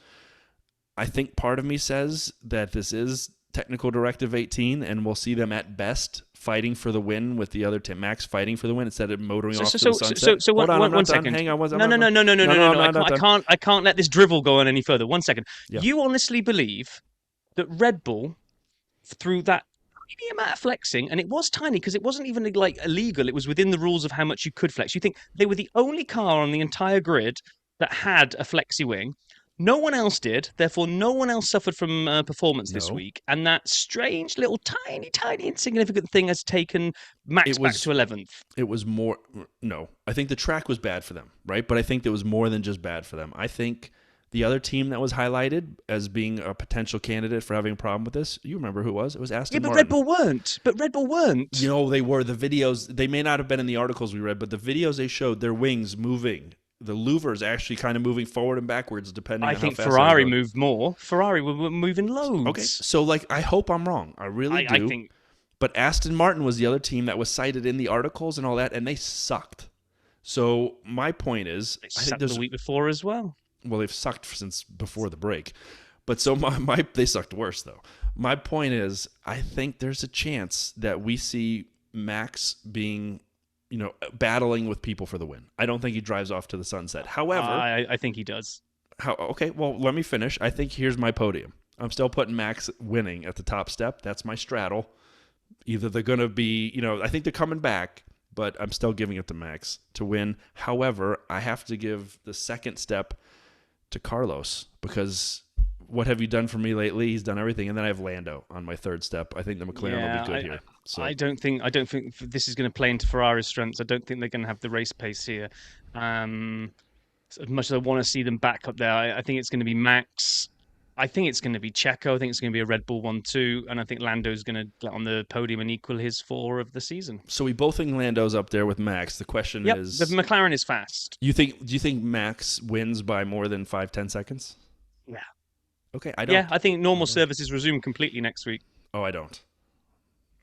I think part of me says that this is Technical Directive 18, and we'll see them at best fighting for the win with the other team. Max fighting for the win instead of motoring off to the sunset. So Hold on, one second. Hang on. No. I can't let this drivel go on any further. 1 second. Yeah. You honestly believe that Red Bull, through that tiny amount of flexing, and it was tiny because it wasn't even like illegal. It was within the rules of how much you could flex. You think they were the only car on the entire grid that had a flexi wing? No one else did, therefore no one else suffered from performance this week. And that strange little tiny insignificant thing has taken Max back to 11th. It was more, no. I think the track was bad for them, right? But I think it was more than just bad for them. I think the other team that was highlighted as being a potential candidate for having a problem with this, you remember who it was? It was Aston Martin. Red Bull weren't. They were. The videos, they may not have been in the articles we read, but the videos they showed, their wings moving. The louvers actually kind of moving forward and backwards depending on how fast I think Ferrari moved more. Ferrari were moving loads. Okay, so I hope I'm wrong. I really do. I think... But Aston Martin was the other team that was cited in the articles and all that, and they sucked. So my point is... They sucked the week before as well. Well, they've sucked since before the break. But so they sucked worse, though. My point is, I think there's a chance that we see Max being... battling with people for the win. I don't think he drives off to the sunset. However... I think he does. Okay, well, let me finish. I think here's my podium. I'm still putting Max winning at the top step. That's my straddle. Either they're going to be... I think they're coming back, but I'm still giving it to Max to win. However, I have to give the second step to Carlos because... What have you done for me lately? He's done everything, and then I have Lando on my third step. I think the McLaren will be good here. So I don't think this is going to play into Ferrari's strengths. I don't think they're going to have the race pace here. As much as I want to see them back up there, I think it's going to be Max. I think it's going to be Checo. I think it's going to be a Red Bull 1-2, and I think Lando's going to get on the podium and equal his 4 of the season. So we both think Lando's up there with Max. The question is, the McLaren is fast. Do you think Max wins by more than 5-10 seconds? Yeah. Okay, I don't. Yeah, I think normal services resume completely next week. Oh, I don't.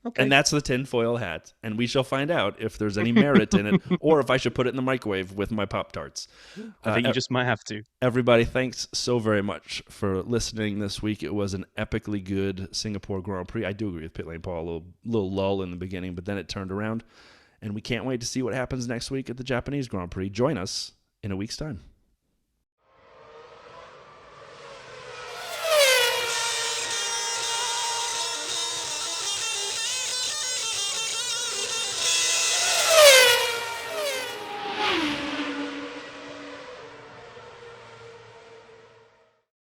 Okay. And that's the tinfoil hat. And we shall find out if there's any merit in it or if I should put it in the microwave with my Pop-Tarts. I think you just might have to. Everybody, thanks so very much for listening this week. It was an epically good Singapore Grand Prix. I do agree with Pitlane Paul, a little lull in the beginning, but then it turned around. And we can't wait to see what happens next week at the Japanese Grand Prix. Join us in a week's time.